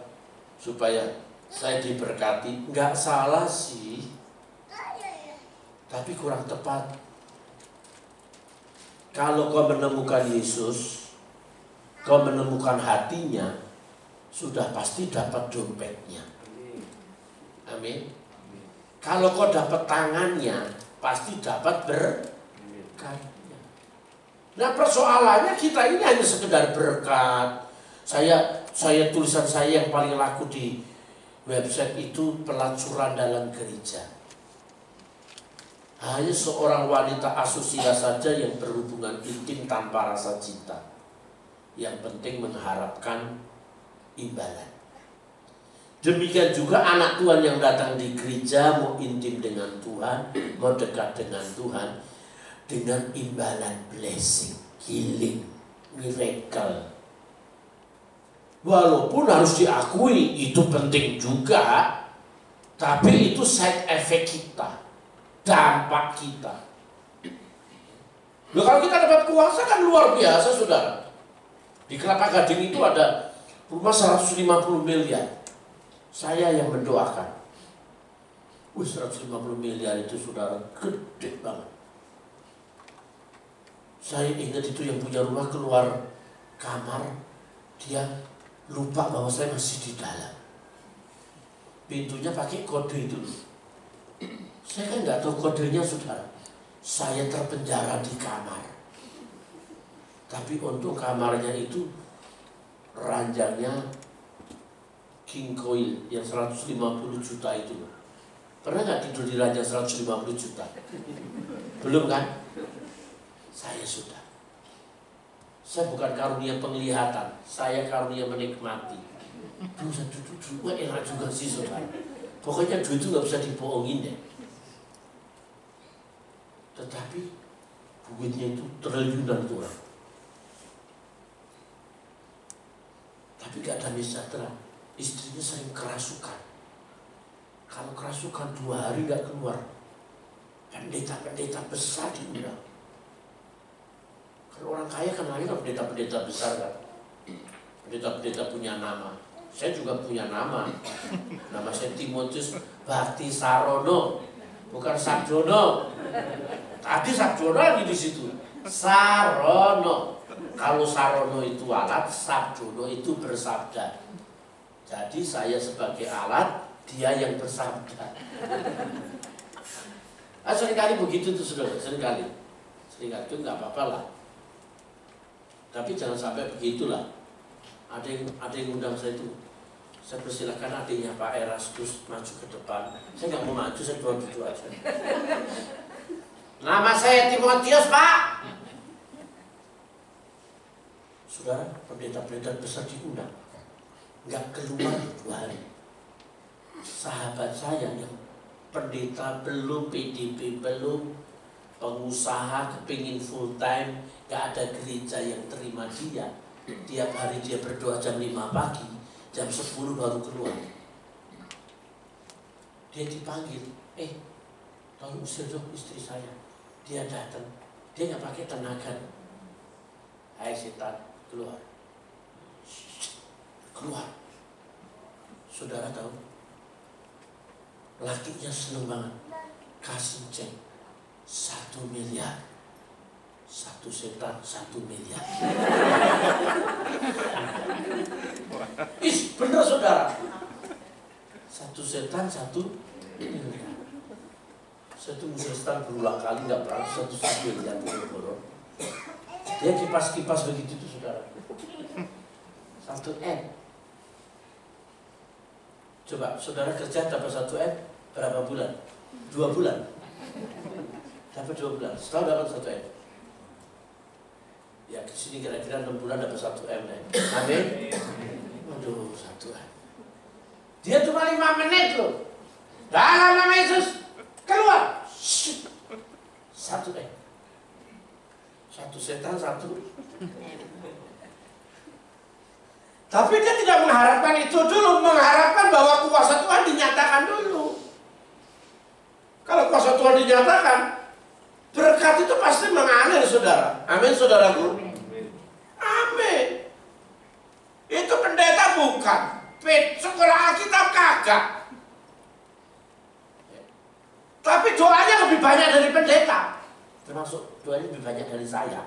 supaya saya diberkati. Enggak salah sih, tapi kurang tepat. Kalau kau menemukan Yesus, kau menemukan hatinya, sudah pasti dapat dompetnya. Amin. Kalau kau dapat tangannya, pasti dapat berkatnya. Nah persoalannya kita ini hanya sekedar berkat. Saya tulisan saya yang paling laku di website itu pelacuran dalam gereja. Hanya seorang wanita asusila saja yang berhubungan intim tanpa rasa cinta. Yang penting mengharapkan imbalan. Demikian juga anak Tuhan yang datang di gereja mau intim dengan Tuhan, mau dekat dengan Tuhan, dengan imbalan blessing, healing, miracle. Walaupun harus diakui itu penting juga, tapi itu side effect kita, dampak kita. Loh, kalau kita dapat kuasa kan luar biasa, saudara. Di Kelapa Gading itu ada rumah 150 miliar. Saya yang mendoakan. 150 miliar itu, saudara, gede banget. Saya ingat itu yang punya rumah keluar kamar, dia lupa bahwa saya masih di dalam. Pintunya pakai kode itu. Saya kan nggak tahu kodenya, saudara. Saya terpenjara di kamar. Tapi untuk kamarnya itu ranjangnya King Coil yang 150 juta itu. Pernah nggak tidur di ranjang 150 juta? Belum kan? Saya sudah. Saya bukan karunia penglihatan, saya karunia menikmati. Bisa duduk-duduk, enak juga sih, saudara. Pokoknya duit itu nggak bisa dibohongin deh. Tetapi duitnya itu triliunan orang. Tapi gak ada sejahtera. Istrinya sering kerasukan. Kalau kerasukan 2 hari gak keluar, pendeta-pendeta besar diundang. Kalau orang kaya kan lagi pendeta-pendeta besar kan. Pendeta-pendeta punya nama. Saya juga punya nama. Nama saya Timotius Bakti Sarono, bukan Sabjono. Tadi Sabjono lagi di situ. Sarono. Kalau Sarono itu alat, Sabjono itu bersabda. Jadi saya sebagai alat, dia yang bersabda. Seringkali begitu tuh, saudara. Seringkali itu nggak apa-apa lah. Tapi jangan sampai begitulah. Ada yang undang saya itu. Saya persilahkan adiknya Pak Erastus maju ke depan. Saya nggak mau maju, saya duduk aja. Nama saya Timotius, Pak. Saudara, pendeta-pendeta besar diundang. Nggak keluar 2 hari. Sahabat saya yang pendeta belum, PDP belum, pengusaha kepingin full time, nggak ada gereja yang terima dia. Tiap hari dia berdoa jam 5 pagi, jam 10 baru keluar. Dia dipanggil, tolong usir dong istri saya. Dia datang, dia nggak pakai tenaga. Hai setan, keluar. Keluar. Saudara tahu, lakinya seneng banget, kasih cek 1 miliar. 1 setan 1 miliar. Bener, saudara. 1 setan 1 miliar. Saya tunggu setan berulang kali nggak pernah 1 miliar boros. Dia kipas-kipas begitu tuh, saudara. 1 M. Coba saudara kerja dapat 1 M berapa bulan? 2 bulan. Dapat 2 bulan. Setelah dapat 1 M. Ya kesini kira-kira 6 bulan dapat 1 M. Amin. Waduh, 1 M. Dia cuma 5 menit loh. Dalam nama Yesus keluar. 1 M. 1 setan 1. Tapi dia tidak mengharapkan itu dulu, mengharapkan bahwa kuasa Tuhan dinyatakan dulu. Kalau kuasa Tuhan dinyatakan, berkat itu pasti mengalir, saudara. Amin, saudaraku. Amin. Itu pendeta bukan. Sekolah Alkitab kagak. Tapi doanya lebih banyak dari pendeta. Termasuk doanya lebih banyak dari saya.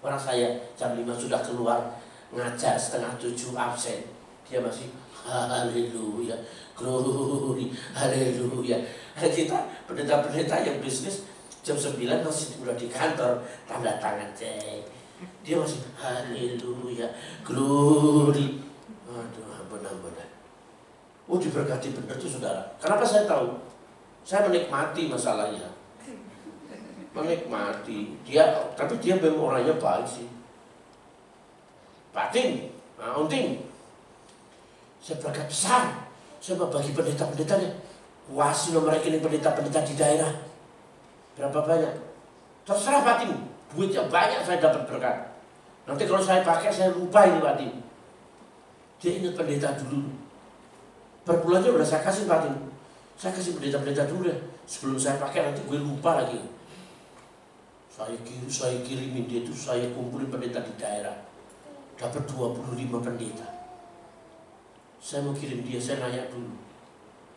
Orang saya jam 5 sudah keluar, ngajar 6:30 absen. Dia masih haleluya, glory, haleluya. Kita pendeta-pendeta yang bisnis jam 9 masih udah di kantor, tanda tangan cek. Dia masih haleluya, glory. Aduh, ampun. Oh, diberkati benar tuh, saudara. Kenapa saya tahu? Saya menikmati masalahnya. Menikmati dia, tapi dia memang orangnya baik sih. Batin, unting. Saya berkat besar. Saya mau bagi pendeta-pendetanya. Kuasi nomor rekening pendeta-pendeta di daerah. Berapa banyak? Terserah Patimu. Duitnya banyak saya dapat berkat. Nanti kalau saya pakai saya lupa ini Patimu. Dia ingat pendeta dulu. Per bulannya udah saya kasih Patimu. Saya kasih pendeta-pendeta dulu deh. Sebelum saya pakai nanti gue lupa lagi. Saya kirimin dia itu, saya kumpulin pendeta di daerah. Dapat 25 pendeta. Saya mau kirim dia, saya nanya dulu.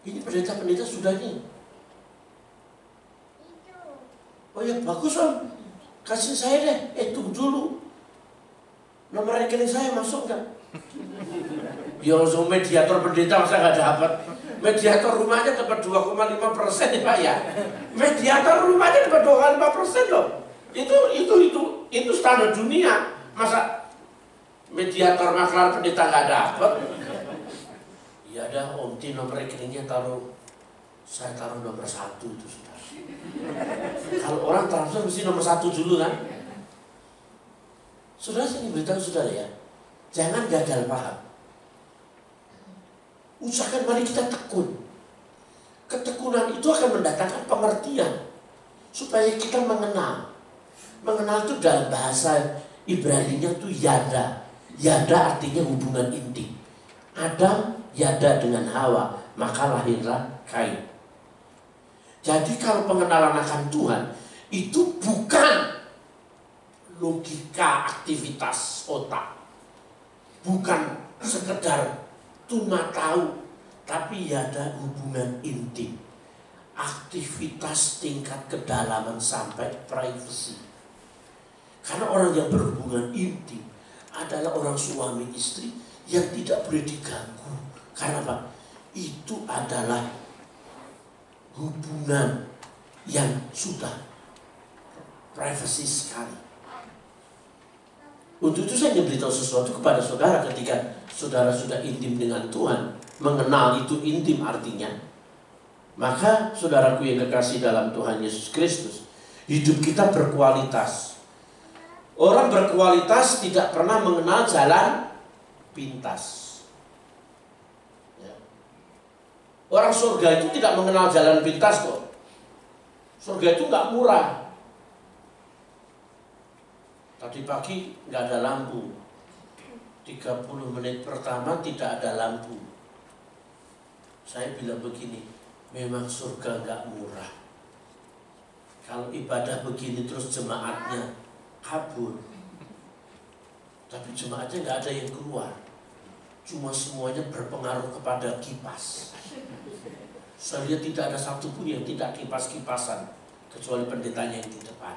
Ini pendeta-pendeta sudah nih. Oh ya bagus Om. Kasih saya deh. Tunggu dulu. Nomor rekening saya masuk nggak? Ya langsung mediator pendeta masa nggak dapat. Mediator rumahnya dapat 2,5% ya Pak ya. Mediator rumahnya dapat 2,5% loh. Itu standar dunia. Masa mediator maklar pendeta nggak dapat? Ya ada Om Ti nomor rekeningnya saya taruh nomor 1 itu sudah. Kalau orang transfer mesti nomor 1 dulu kan. Saudara saya beritahu saudara ya, jangan gagal paham. Usahakan mari kita tekun. Ketekunan itu akan mendatangkan pengertian supaya kita mengenal. Mengenal itu dalam bahasa Ibrani-nya itu yada. Yada artinya hubungan intim. Adam yada dengan Hawa, maka lahirlah Kain. Jadi kalau pengenalan akan Tuhan itu bukan logika aktivitas otak, bukan sekedar cuma tahu, tapi ada hubungan intim, aktivitas tingkat kedalaman sampai privasi. Karena orang yang berhubungan intim adalah orang suami istri yang tidak boleh diganggu. Karena apa? Itu adalah hubungan yang sudah privasi sekali. Untuk itu saya ingin beritahu sesuatu kepada saudara ketika saudara sudah intim dengan Tuhan, mengenal itu intim artinya. Maka saudaraku yang kekasih dalam Tuhan Yesus Kristus, hidup kita berkualitas. Orang berkualitas tidak pernah mengenal jalan pintas. Orang surga itu tidak mengenal jalan pintas kok. Surga itu nggak murah. Tadi pagi nggak ada lampu. 30 menit pertama tidak ada lampu. Saya bilang begini, memang surga nggak murah. Kalau ibadah begini terus jemaatnya kabur. Tapi jemaatnya nggak ada yang keluar. Cuma semuanya berpengaruh kepada kipas. Saya lihat tidak ada satupun yang tidak kipas-kipasan kecuali pendetanya yang di depan.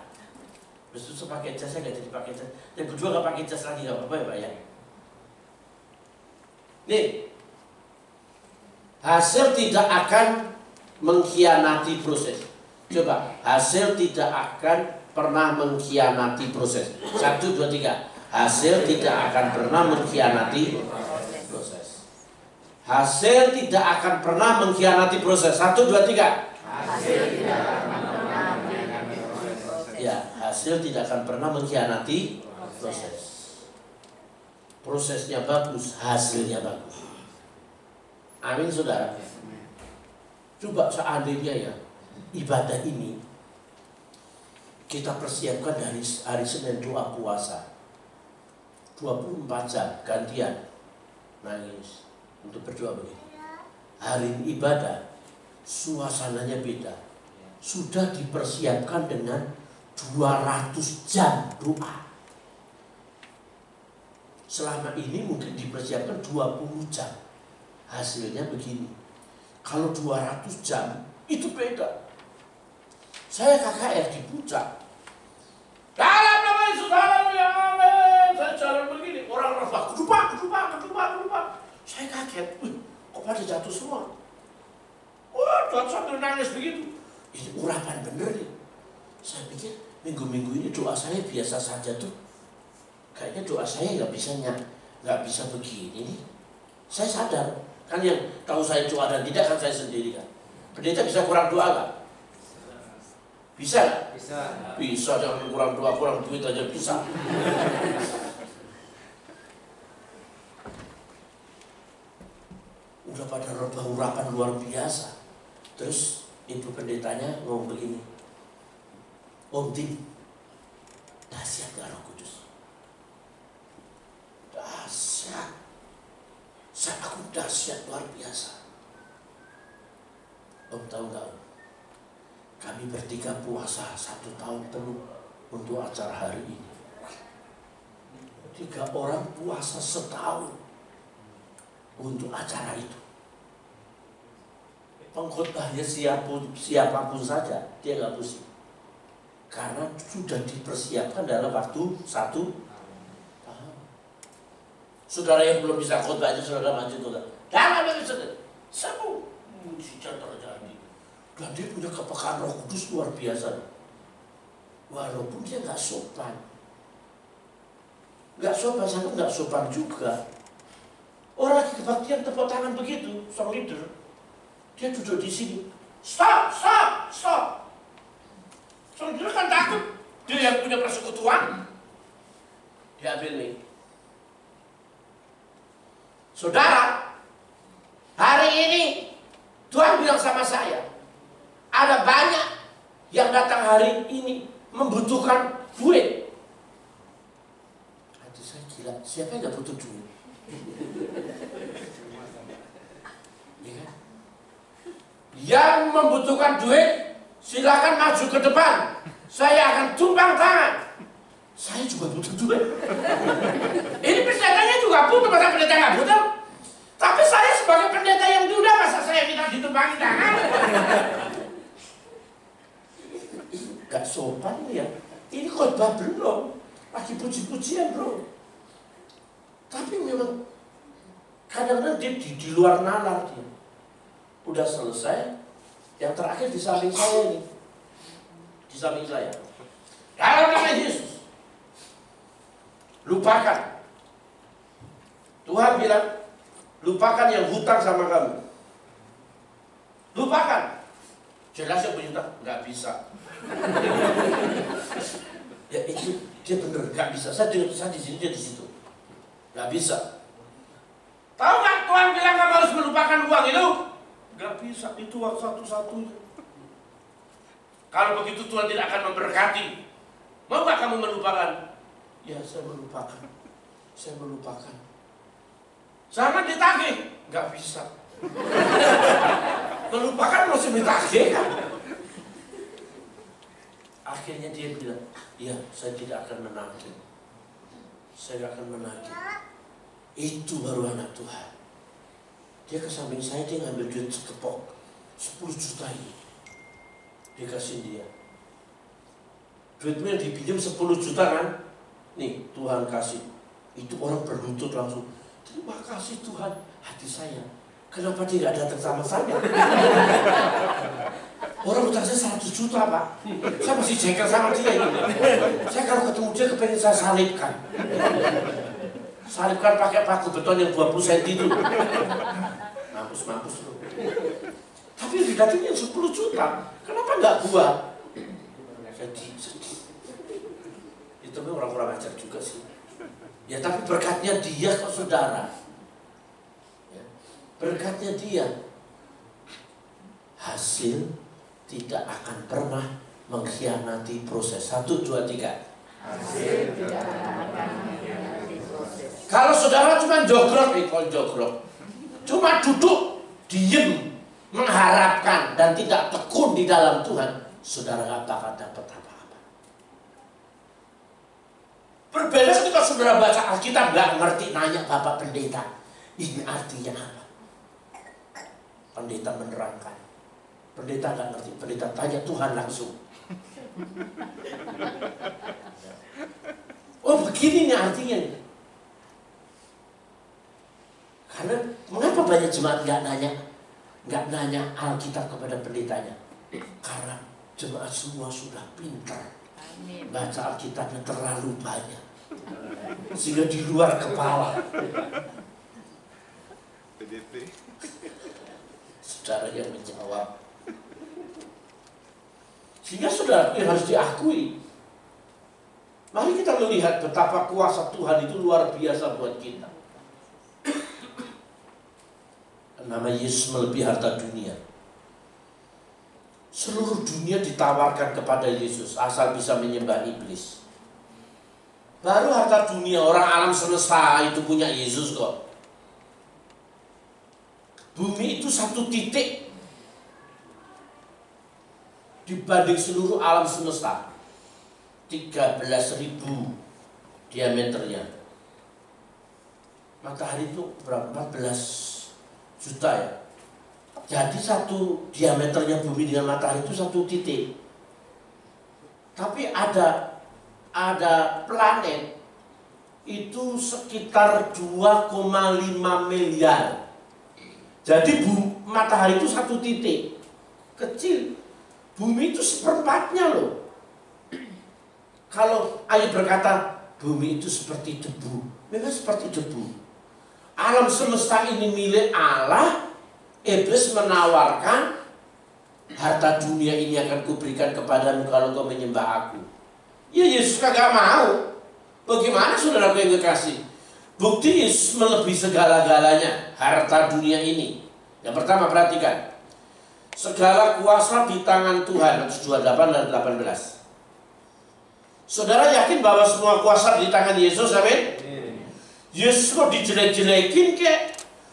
Terus itu pakai jas, saya nggak jadi pakai jas. Yang kedua nggak pakai jas lagi, nggak apa-apa ya Pak ya. Nih, hasil tidak akan mengkhianati proses. Coba, hasil tidak akan pernah mengkhianati proses. 1, 2, 3. Hasil tidak akan pernah mengkhianati proses. Hasil tidak akan pernah mengkhianati proses. 1, 2, 3. Hasil tidak akan pernah mengkhianati proses. Ya, hasil tidak akan pernah mengkhianati proses. Prosesnya bagus, hasilnya bagus. Amin saudara. Coba seandainya ya ibadah ini kita persiapkan dari hari Senin doa puasa 24 jam gantian nangis untuk berdoa begini. Hari ibadah suasananya beda. Sudah dipersiapkan dengan 200 jam doa. Selama ini mungkin dipersiapkan 20 jam. Hasilnya begini. Kalau 200 jam itu beda. Saya KKR di puncak. Dalam nama Yesus, haleluya, amin. Saya jalan begini, orang kedupak. Saya kaget, kok pada jatuh semua? Wah, Tuhan sambil nangis begitu. Ini urapan bener nih. Saya pikir minggu-minggu ini doa saya biasa saja tuh. Kayaknya doa saya nggak bisa begini nih. Saya sadar, kan yang tahu saya doa dan tidak kan saya sendiri kan. Pendeta bisa kurang doa nggak? Bisa nggak? Bisa, jangan kurang doa, kurang duit aja bisa. Udah pada rebah urapan luar biasa. Terus ibu pendetanya ngomong begini, Om Tim, dahsyat gak Roh Kudus? Dahsyat. Aku dahsyat luar biasa. Om tahu gak Om? Kami bertiga puasa 1 tahun penuh untuk acara hari ini. 3 orang puasa setahun untuk acara itu. Pengkhotbahnya siapapun saja, dia gak pusing. Karena sudah dipersiapkan dalam waktu 1 tahun. Saudara yang belum bisa khotbahnya, saudara maju tuh. Jangan bisa. Semua mujizat terjadi. Dan dia punya kepekaan Roh Kudus luar biasa. Walaupun dia gak sopan. Gak sopan, sama gak sopan juga. Orang lagi kebaktian tepuk tangan begitu, sang leader. Dia duduk di sini. Stop. Sang leader kan takut. Dia yang punya persekutuan. Dia ambil nih. Saudara, hari ini Tuhan bilang sama saya, ada banyak yang datang hari ini membutuhkan duit. Hati saya gila, siapa yang gak butuh duit? Ya kan? Yang membutuhkan duit, silakan maju ke depan. Saya akan tumpang tangan. Saya juga butuh duit. Ini pendetanya juga butuh, masa pendeta nggak butuh? Tapi saya sebagai pendeta yang duda, masa saya minta ditumpangi tangan? Gak sopan ya. Ini khotbah belum, lagi puji-pujian bro. Tapi memang kadang-kadang dia di luar nalar dia. Udah selesai, yang terakhir di samping saya ini, di samping saya. Dalam nama Yesus, lupakan. Tuhan bilang, lupakan yang hutang sama kamu. Lupakan. Jelas yang punya hutang, nggak bisa. Ya itu dia bener nggak bisa. Saya di sini, dia di situ. Nggak bisa. Tahu nggak Tuhan bilang kamu harus melupakan uang itu? Nggak bisa. Itu uang satu-satunya. Kalau begitu Tuhan tidak akan memberkati. Mau nggak kamu melupakan? Ya saya melupakan. Saya melupakan. Jangan ditagih. Nggak bisa. Melupakan masih ditagih kan? Akhirnya dia bilang, ya saya tidak akan menagih. Saya tidak akan menagih. Itu baru anak Tuhan. Dia ke samping saya, dia ngambil duit sekepok 10 juta ini. Dia kasih dia. Duitnya dipinjam 10 juta kan? Nih Tuhan kasih. Itu orang berlutut langsung. Terima kasih Tuhan. Hati saya, kenapa dia gak datang sama saya? Orang utang saya 100 juta Pak. Saya masih jengkel sama dia ini. Saya kalau ketemu dia kepengen saya salibkan. Salibkan pakai paku beton yang 20 cm itu. Mampus loh. Tapi didatangin 10 juta. Kenapa nggak buat? Sedih. Itu memang orang-orang ajar juga sih. Ya tapi berkatnya dia kok saudara. Ya, berkatnya dia. Hasil tidak akan pernah mengkhianati proses. 1, 2, 3. Hasil tidak akan mengkhianati proses. Kalau saudara cuma jogrok, cuma duduk, diem, mengharapkan dan tidak tekun di dalam Tuhan, saudara nggak bakal dapat apa-apa. Berbeda ketika saudara baca Alkitab nggak ngerti, nanya Bapak Pendeta, ini artinya apa? Pendeta menerangkan. Pendeta nggak ngerti, pendeta tanya Tuhan langsung. Oh begini nih artinya nih. Karena mengapa banyak jemaat nggak nanya Alkitab kepada pendetanya? Karena jemaat semua sudah pintar. Baca Alkitabnya terlalu banyak. Sehingga di luar kepala. Saudara yang menjawab. Sehingga saudara harus diakui. Mari kita melihat betapa kuasa Tuhan itu luar biasa buat kita. nama Yesus melebihi harta dunia. Seluruh dunia ditawarkan kepada Yesus asal bisa menyembah iblis. Baru harta dunia, orang alam semesta itu punya Yesus kok. Bumi itu satu titik dibanding seluruh alam semesta. 13.000 diameternya. Matahari itu berapa? 14 juta ya. Jadi satu diameternya bumi dengan matahari itu satu titik. Tapi ada planet itu sekitar 2,5 miliar. Jadi matahari itu satu titik kecil. Bumi itu seperempatnya loh. Kalau Ayub berkata bumi itu seperti debu, memang seperti debu. Alam semesta ini milik Allah. Iblis menawarkan harta dunia ini akan kuberikan kepadamu kalau kau menyembah aku. Ya Yesus kagak mau. Bagaimana saudaraku yang kekasih? Bukti Yesus melebihi segala-galanya harta dunia ini. Yang pertama perhatikan, segala kuasa di tangan Tuhan. 28 dan 18. Saudara yakin bahwa semua kuasa di tangan Yesus, amin? Yesus mau dijelek-jelekin kek?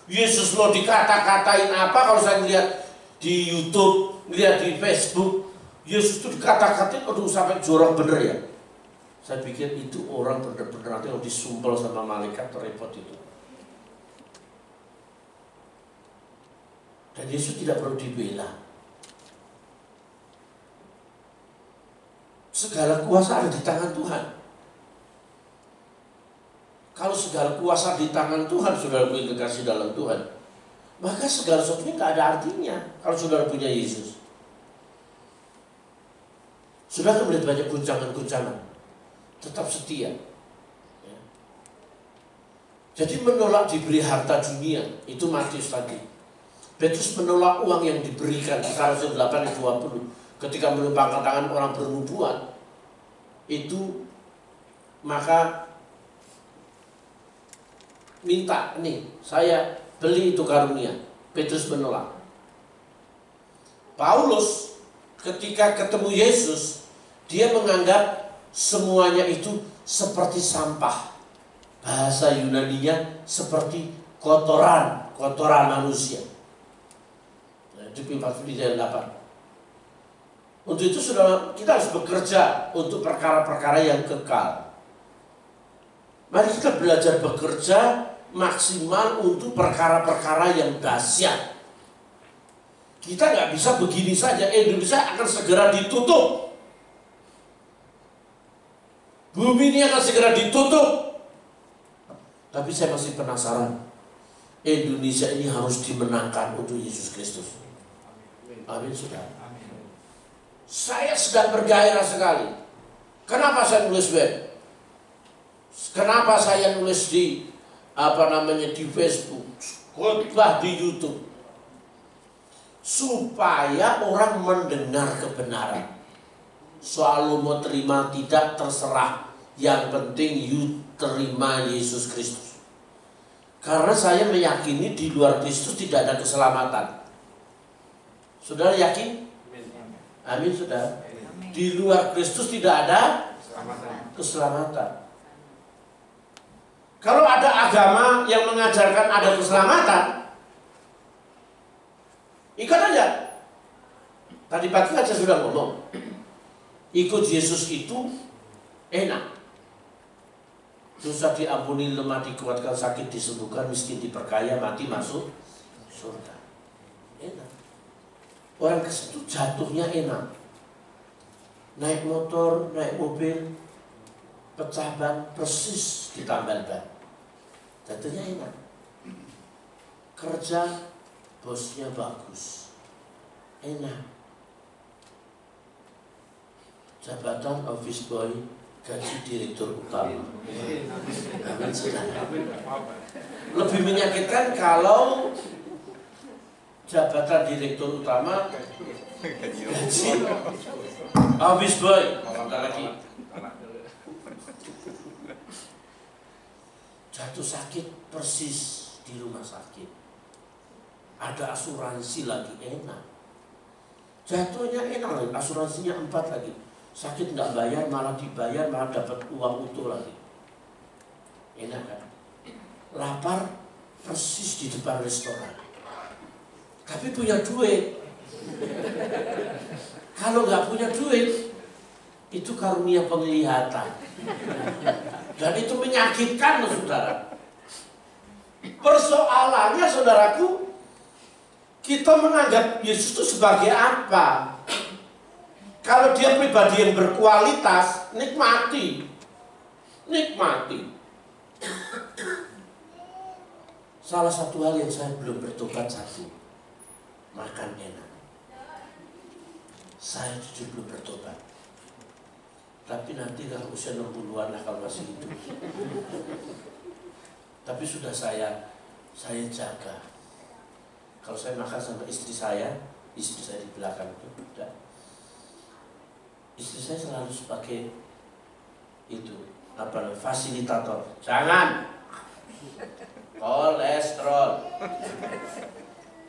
Yesus mau dikata-katain apa? Kalau saya lihat di YouTube, lihat di Facebook, Yesus itu dikata-katain, aduh sampai jorok bener ya. Saya pikir itu orang bener-bener nanti kalau disumpel sama malaikat repot itu. Dan Yesus tidak perlu dibela. Segala kuasa ada di tangan Tuhan. Kalau segala kuasa di tangan Tuhan, saudara punya kekasih dalam Tuhan, maka segala sesuatunya tidak ada artinya kalau saudara punya Yesus. Saudara melihat banyak guncangan-guncangan, tetap setia. Ya. Jadi menolak diberi harta dunia, itu Matius tadi. Petrus menolak uang yang diberikan, Kisah Rasul 8:20. Ketika menumpangkan tangan orang bernubuat itu, maka minta, nih saya beli itu karunia. Petrus menolak. Paulus ketika ketemu Yesus, dia menganggap semuanya itu seperti sampah. Bahasa Yunaninya seperti kotoran manusia. Itu 4:8. Untuk itu saudara, kita harus bekerja untuk perkara-perkara yang kekal. Mari kita belajar bekerja maksimal untuk perkara-perkara yang dahsyat. Kita nggak bisa begini saja. Indonesia akan segera ditutup. Bumi ini akan segera ditutup. Tapi saya masih penasaran. Indonesia ini harus dimenangkan untuk Yesus Kristus. Amin, saudara. Saya sedang bergairah sekali. Kenapa saya nulis web? Kenapa saya nulis di di Facebook, khotbah di YouTube? Supaya orang mendengar kebenaran. Soal lu mau terima tidak terserah. Yang penting you terima Yesus Kristus. Karena saya meyakini di luar Kristus tidak ada keselamatan. Saudara yakin? Amin, saudara. Di luar Kristus tidak ada keselamatan. Kalau ada agama yang mengajarkan ada keselamatan, ikut aja. Tadi pagi aja sudah ngomong, ikut Yesus itu enak. Dosa diampuni, lemah dikuatkan, sakit disembuhkan, miskin diperkaya, mati masuk surga. Enak. Orang ke situ jatuhnya enak. Naik motor, naik mobil, pecah ban, persis ditambal ban. Jatuhnya enak. Kerja, bosnya bagus, enak. Jabatan office boy, gaji direktur utama. Amin, saudara. Lebih menyakitkan kalau jabatan direktur utama, gaji office boy, lagi jatuh sakit persis di rumah sakit. Ada asuransi lagi, enak. Jatuhnya enak lagi, asuransinya 4 lagi. Sakit nggak bayar, malah dibayar, malah dapat uang utuh lagi. Enak kan? Lapar persis di depan restoran. Tapi punya duit. Kalau nggak punya duit, itu karunia penglihatan. Dan itu menyakitkan, saudara. Persoalannya, saudaraku, kita menganggap Yesus itu sebagai apa? Kalau dia pribadi yang berkualitas, nikmati. Salah satu hal yang saya belum bertobat, satu, makan enak. Saya jujur belum bertobat. Tapi nanti kalau usia 60-an lah, kalau masih hidup. Tapi sudah saya jaga. Kalau saya makan sama istri saya di belakang itu tidak. Istri saya selalu sebagai itu fasilitator. Jangan kolesterol,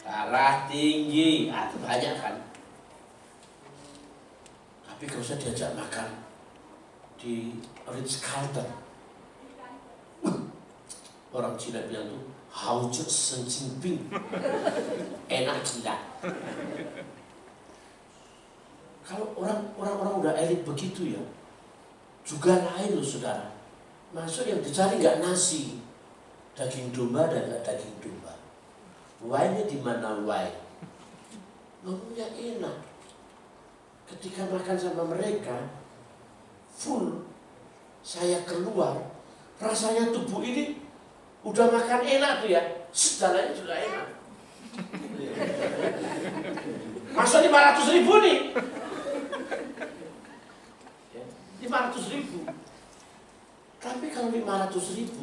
darah tinggi, itu banyak kan. Tapi kalau saya diajak makan di Ritz Carlton, orang Cina bilang tuh Haojiu Shen Jinping, enak gila. Kalau orang udah elit begitu ya, juga lain loh, saudara. Masuk yang dicari nggak nasi, daging domba dan nggak daging domba. Wine-nya di mana wine? Ngomongnya enak. Ketika makan sama mereka, full, saya keluar, rasanya tubuh ini udah makan enak tuh ya, segalanya juga enak. Masuk 500.000 nih. 500.000. Tapi kalau 500.000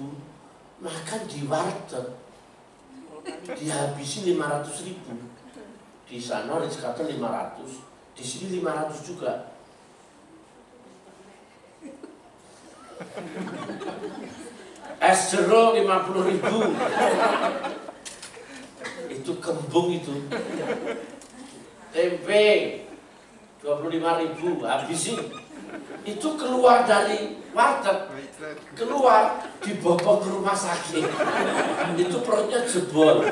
makan di warteg, dihabisin 500.000. Di sana Ritz Carlton 500, di sini 500 juga. Es jeruk 50.000. Itu kembung itu. Tempe 25.000, habisin. Itu keluar dari warteg, keluar dibobok ke rumah sakit. Itu perutnya jebol.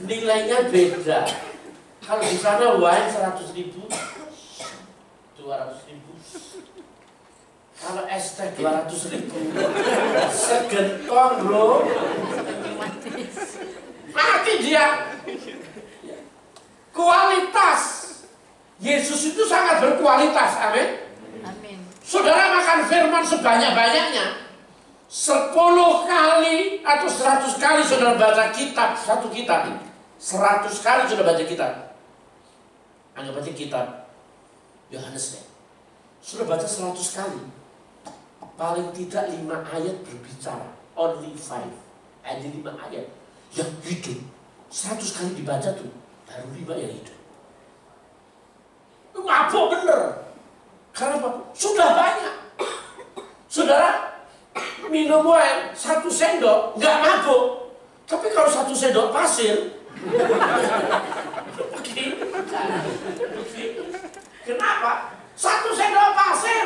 Nilainya beda. Kalau di sana wine 100.000, 200.000. Kalau es teh 200.000, segentong bro, mati dia. Kualitas Yesus itu sangat berkualitas, amin. Amin. Saudara makan firman sebanyak-banyaknya, 10 kali atau 100 kali saudara baca kitab, satu kitab, 100 kali saudara baca kitab. Anggap aja kitab Yohanes deh. Sudah baca 100 kali, paling tidak 5 ayat berbicara, only 5, ada 5 ayat yang hidup. 100 kali dibaca tuh, baru 5 yang hidup. Mabuk bener. Karena apa? Sudah banyak. Saudara minum wine 1 sendok nggak mabuk. Tapi kalau 1 sendok pasir, kenapa? 1 sendok pasir.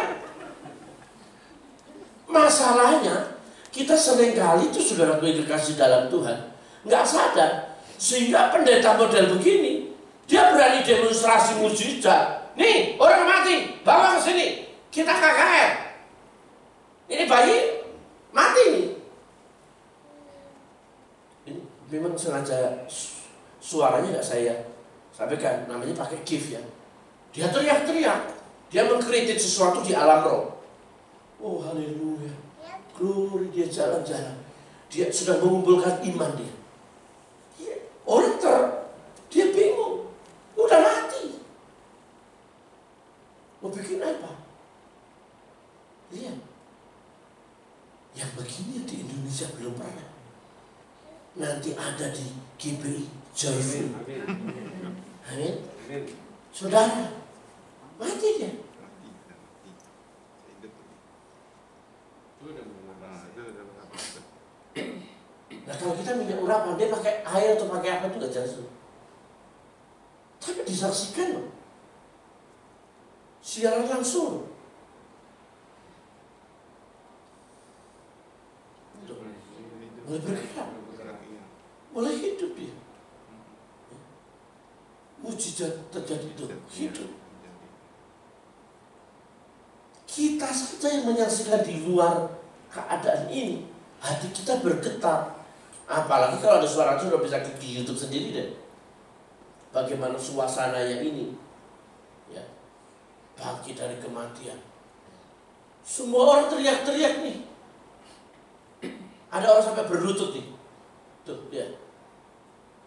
Masalahnya kita seringkali itu, saudara gue dikasih dalam Tuhan, nggak sadar. Sehingga pendeta model begini, dia berani demonstrasi mujizat. Nih, orang mati, bawa ke sini. Kita KKR. Ini bayi mati nih. Ini memang sengaja suaranya nggak saya sampaikan, namanya pakai gift ya. Dia teriak-teriak, dia mengkritik sesuatu di alam roh. Oh haleluya, glory, dia jalan-jalan. Dia sudah mengumpulkan iman dia. Orang dia bingung, udah mati. Mau bikin apa? Lihat, yang begini di Indonesia belum pernah. Nanti ada di GBI Joyful. Amin. Saudara, mati dia. Nah kalau kita minyak urapan, dia pakai air atau pakai apa itu nggak jelas. Tapi disaksikan loh. Siaran langsung. Boleh bergerak. Boleh hidup dia. Mujizat terjadi itu hidup. Kita saja yang menyaksikan di luar keadaan ini, hati kita bergetar. Apalagi kalau ada suara itu udah bisa klik di YouTube sendiri deh. Bagaimana suasananya ini, ya, bangkit dari kematian. Semua orang teriak-teriak nih. Ada orang sampai berlutut nih, tuh ya,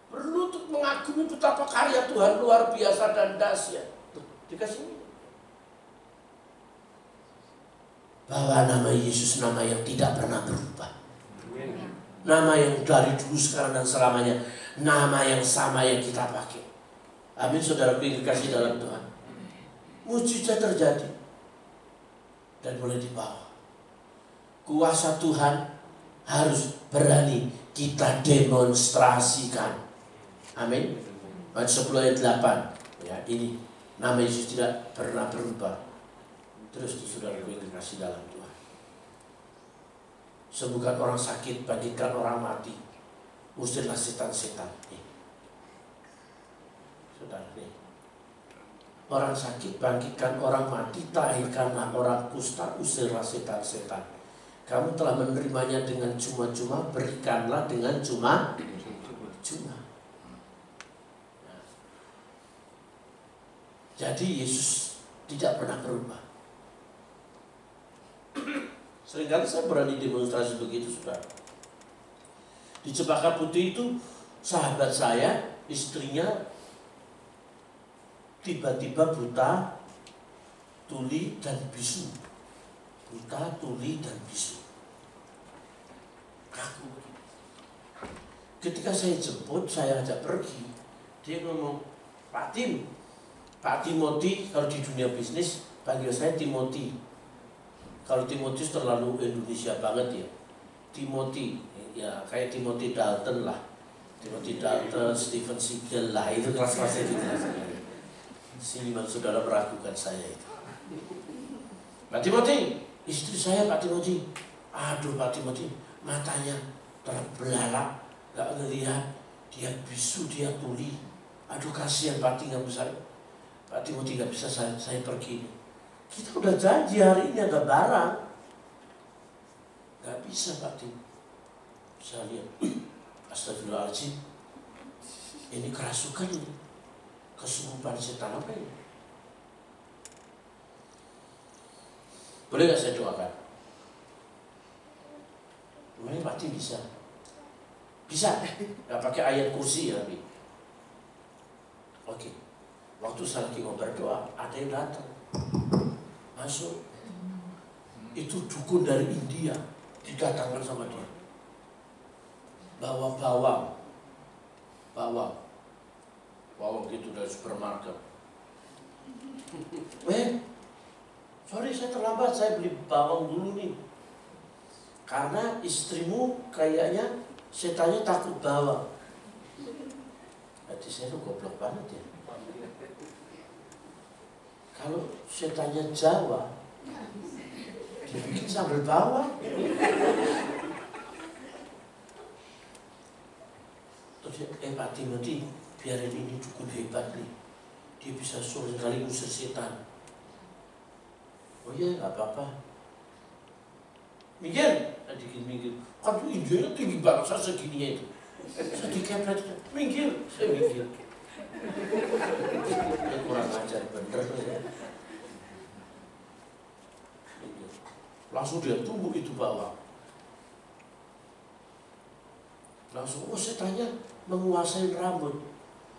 berlutut mengagumi betapa karya Tuhan luar biasa dan dahsyat. Tuh dikasih ini. Bahwa nama Yesus nama yang tidak pernah berubah. Nama yang dari dulu, sekarang, dan selamanya. Nama yang sama yang kita pakai. Amin, saudaraku yang dikasih dalam Tuhan. Mujizat terjadi dan boleh dibawa. Kuasa Tuhan harus berani kita demonstrasikan. Amin. Matius 10 ayat 8. Ya, ini nama Yesus tidak pernah berubah. Terus saudaraku yang dikasih dalam Tuhan. Sembuhkan orang sakit, bangkitkan orang mati, usirlah setan-setan. Saudara nih, orang sakit, bangkitkan orang mati, tahirkanlah orang kusta, usirlah setan-setan. Kamu telah menerimanya dengan cuma-cuma, berikanlah dengan cuma-cuma. Nah, jadi Yesus tidak pernah berubah. Seringkali saya berani demonstrasi begitu, saudara. Di Cempaka Putih itu sahabat saya, istrinya tiba-tiba buta, tuli, dan bisu. Buta, tuli, dan bisu. Kaku. Ketika saya jemput, saya ajak pergi, dia ngomong, Pak Timothy, kalau di dunia bisnis panggil saya Timothy. Kalau Timotius terlalu Indonesia banget ya. Timothy, ya kayak Timothy Dalton lah. Timothy Dalton, Stephen Seagal lah, itu kelas-kelasnya gitu. Sini saudara meragukan saya itu. Pak Timothy, istri saya Pak Timothy. Aduh Pak Timothy, matanya terbelalak, gak ngelihat, dia bisu, dia tuli. Aduh kasihan Pak tinggal besar. Pak Timothy gak bisa saya pergi. Kita udah janji hari ini ada barang. Gak bisa Pak Tim. Bisa lihat, astagfirullahaladzim, ini kerasukan ini, kesurupan setan apa ini? Boleh gak saya doakan? Memang Pak Tim bisa. Bisa, gak pakai ayat kursi ya Bi. Oke. Waktu saya lagi mau berdoa, ada yang datang masuk, itu dukun dari India, didatangkan sama dia, bawa bawang gitu dari supermarket. Sorry saya terlambat, saya beli bawang dulu nih, karena istrimu kayaknya setannya takut bawang. Berarti saya tuh goblok banget ya. Kalau setannya Jawa, dibikin sambal bawang. Terus Pak Timothy, biarin ini dukun hebat nih, dia bisa suruh sekali ngusir setan. Oh iya, gak apa-apa. Minggir, minggir. Kan tuh idenya tinggi banget, saya segininya itu. Saya dikepret, minggir, saya minggir. Dia kurang ajar bener ya. Langsung dia tumbuh itu bawang. Langsung, setannya menguasai rambut.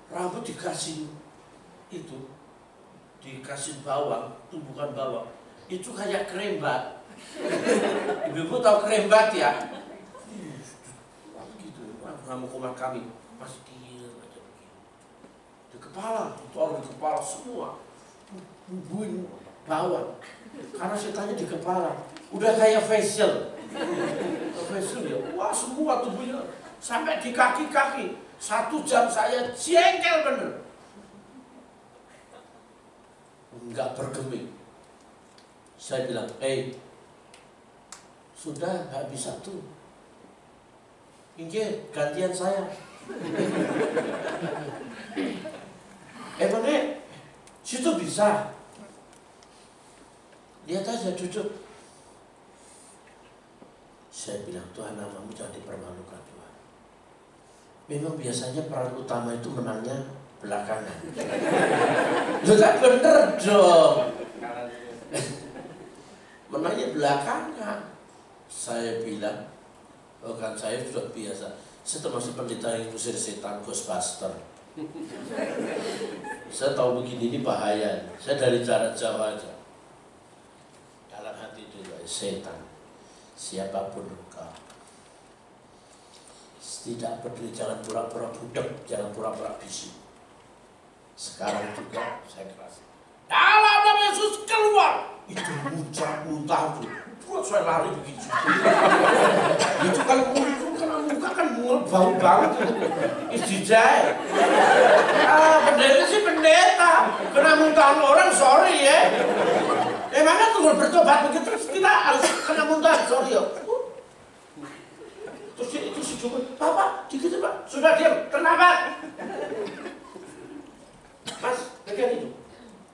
Rambut dikasih itu, dikasih bawang, tumbukan bawang. Itu kayak krembat. Ibu-ibu tahu krembat ya? Gitu, nama kumat kami masih diam aja begini. Di kepala, itu orang di kepala semua bubuin bawang. Karena setannya di kepala. Udah kayak facial ya. Wah semua tubuhnya sampai di kaki-kaki. 1 jam saya jengkel bener. Enggak bergeming. Saya bilang, sudah nggak bisa tuh. Inge, gantian saya. Emangnya situ bisa? Lihat aja duduk. Saya bilang, Tuhan, namamu jangan dipermalukan, Tuhan. Memang biasanya peran utama itu menangnya belakangan. Juga bener dong. Menangnya belakangan. Saya bilang, kan saya sudah biasa. Saya termasuk pendeta yang ngusir setan, Ghostbuster. Saya tahu begini ini bahaya. Saya dari jarak jauh aja. Dalam hati itu, setan, siapapun engkau, tidak peduli, jangan pura-pura budak, jangan pura-pura bisu. Sekarang juga saya keras. Dalam nama Yesus keluar. Itu muntah tuh. Buat saya lari begitu. Itu kalau muncul kena muka kan bau banget itu. Istijai. Pendeta sih pendeta. Kena muntahan orang, sorry ya. Emangnya tunggu bertobat begitu terus kita harus kena muntahan, sorry ya. Terus itu si Jumbo, Pak, dikit Pak, sudah diam, kenapa? Mas, pegang itu,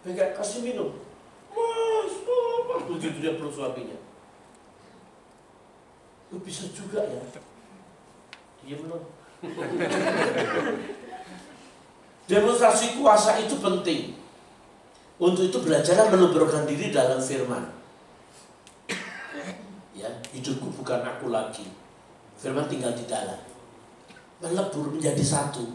pegang, kasih minum. Mas, begitu dia peluk suaminya. Lu bisa juga ya. Diam loh. Demonstrasi kuasa itu penting. Untuk itu belajarlah meleburkan diri dalam firman. Ya, hidupku bukan aku lagi. Firman tinggal di dalam. Melebur menjadi satu.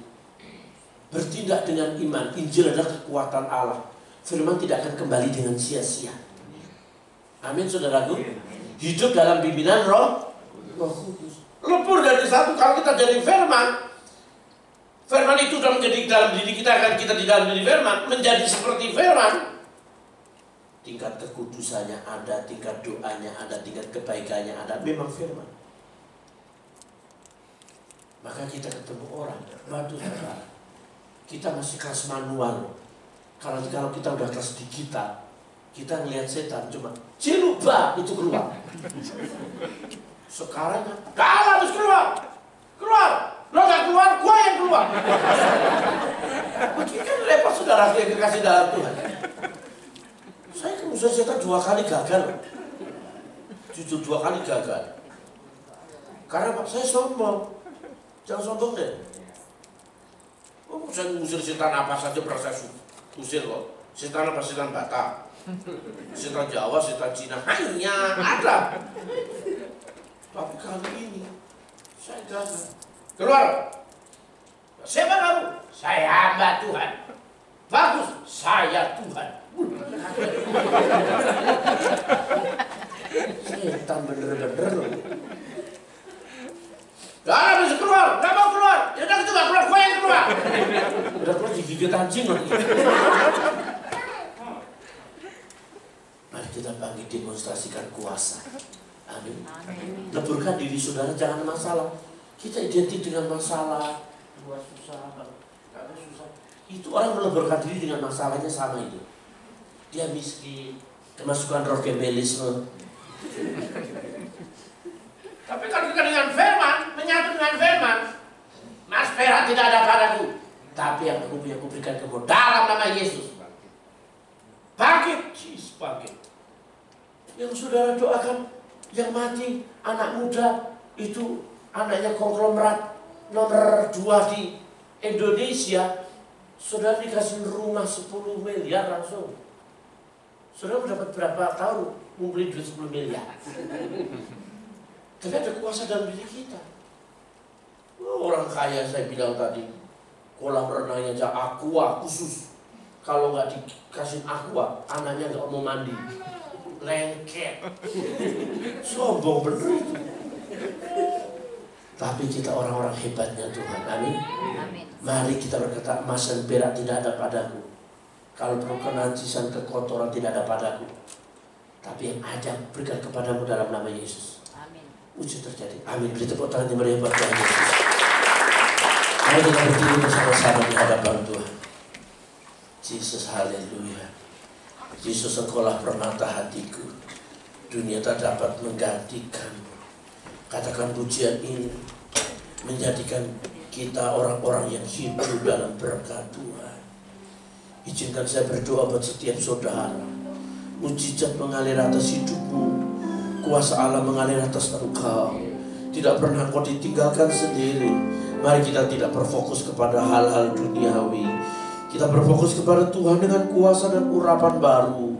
Bertindak dengan iman. Injil adalah kekuatan Allah. Firman tidak akan kembali dengan sia-sia. Amin, saudaraku. Hidup dalam bimbingan Roh Kudus. Lebur dari satu. Kalau kita dari firman, firman itu sudah menjadi dalam diri kita, akan kita di dalam diri firman, menjadi seperti firman. Tingkat kekudusannya ada, tingkat doanya ada, tingkat kebaikannya ada. Memang firman. Maka kita ketemu orang, waduh saudara, kita masih kelas manual. Kalau kita udah kelas digital, kita ngelihat setan cuma ciluba itu keluar. Sekarang kalau harus keluar, lo gak keluar, gua yang keluar. Begitu kan repot saudara yang dikasih dalam Tuhan. Saya kan usaha setan 2 kali gagal, jujur 2 kali gagal. Karena Pak saya sombong, jangan sombong deh. Saya ngusir setan apa saja berasa usir loh. Setan apa? Setan Batak, setan Jawa, setan Cina, hanya ada. Tapi kali ini saya gagal. Keluar. Siapa kamu? Saya hamba Tuhan. Bagus, saya Tuhan. Setan bener-bener loh. Gak bisa keluar, gak mau keluar. Ya udah gitu gak keluar, gue yang keluar. Udah keluar digigit anjing loh. Mari kita bangkit demonstrasikan kuasa. Amin. Leburkan diri saudara, jangan masalah. Kita identik dengan masalah. Gua susah, gak susah. Itu orang meleburkan diri dengan masalahnya sama itu. Dia miskin, kemasukan roh gembelisme. Tapi kalau kita dengan firman, menyatu dengan firman, Mas perak tidak ada padaku, tapi yang aku berikan kamu dalam nama Yesus. Bangkit, bangkit. Yang saudara doakan, yang mati, anak muda, itu anaknya konglomerat nomor 2 di Indonesia, saudara dikasih rumah 10 miliar langsung. Saudara mendapat berapa tahun ngumpulin duit 10 miliar? Tapi ada kuasa dalam diri kita. Orang kaya saya bilang tadi, kolam renangnya aja aqua khusus. Kalau nggak dikasih aqua, anaknya nggak mau mandi. Lengket. Sombong bener itu. Tapi kita orang-orang hebatnya Tuhan. Amin. Mari kita berkata, emas dan perak tidak ada padaku. Kalau perlu kenajisan, kekotoran tidak ada padaku. Tapi yang ada berikan kepadamu dalam nama Yesus. Wujud terjadi. Amin. Beri tepuk tangan yang meriah buat Tuhan Yesus. Mari kita berdiri bersama-sama di hadapan Tuhan. Yesus, haleluya. Yesus, Engkaulah permata hatiku. Dunia tak dapat menggantikanmu. Katakan pujian ini menjadikan kita orang-orang yang hidup dalam berkat Tuhan. Izinkan saya berdoa buat setiap saudara. Mujizat mengalir atas hidupmu. Kuasa Allah mengalir atas engkau. Tidak pernah kau ditinggalkan sendiri. Mari kita tidak berfokus kepada hal-hal duniawi. Kita berfokus kepada Tuhan dengan kuasa dan urapan baru.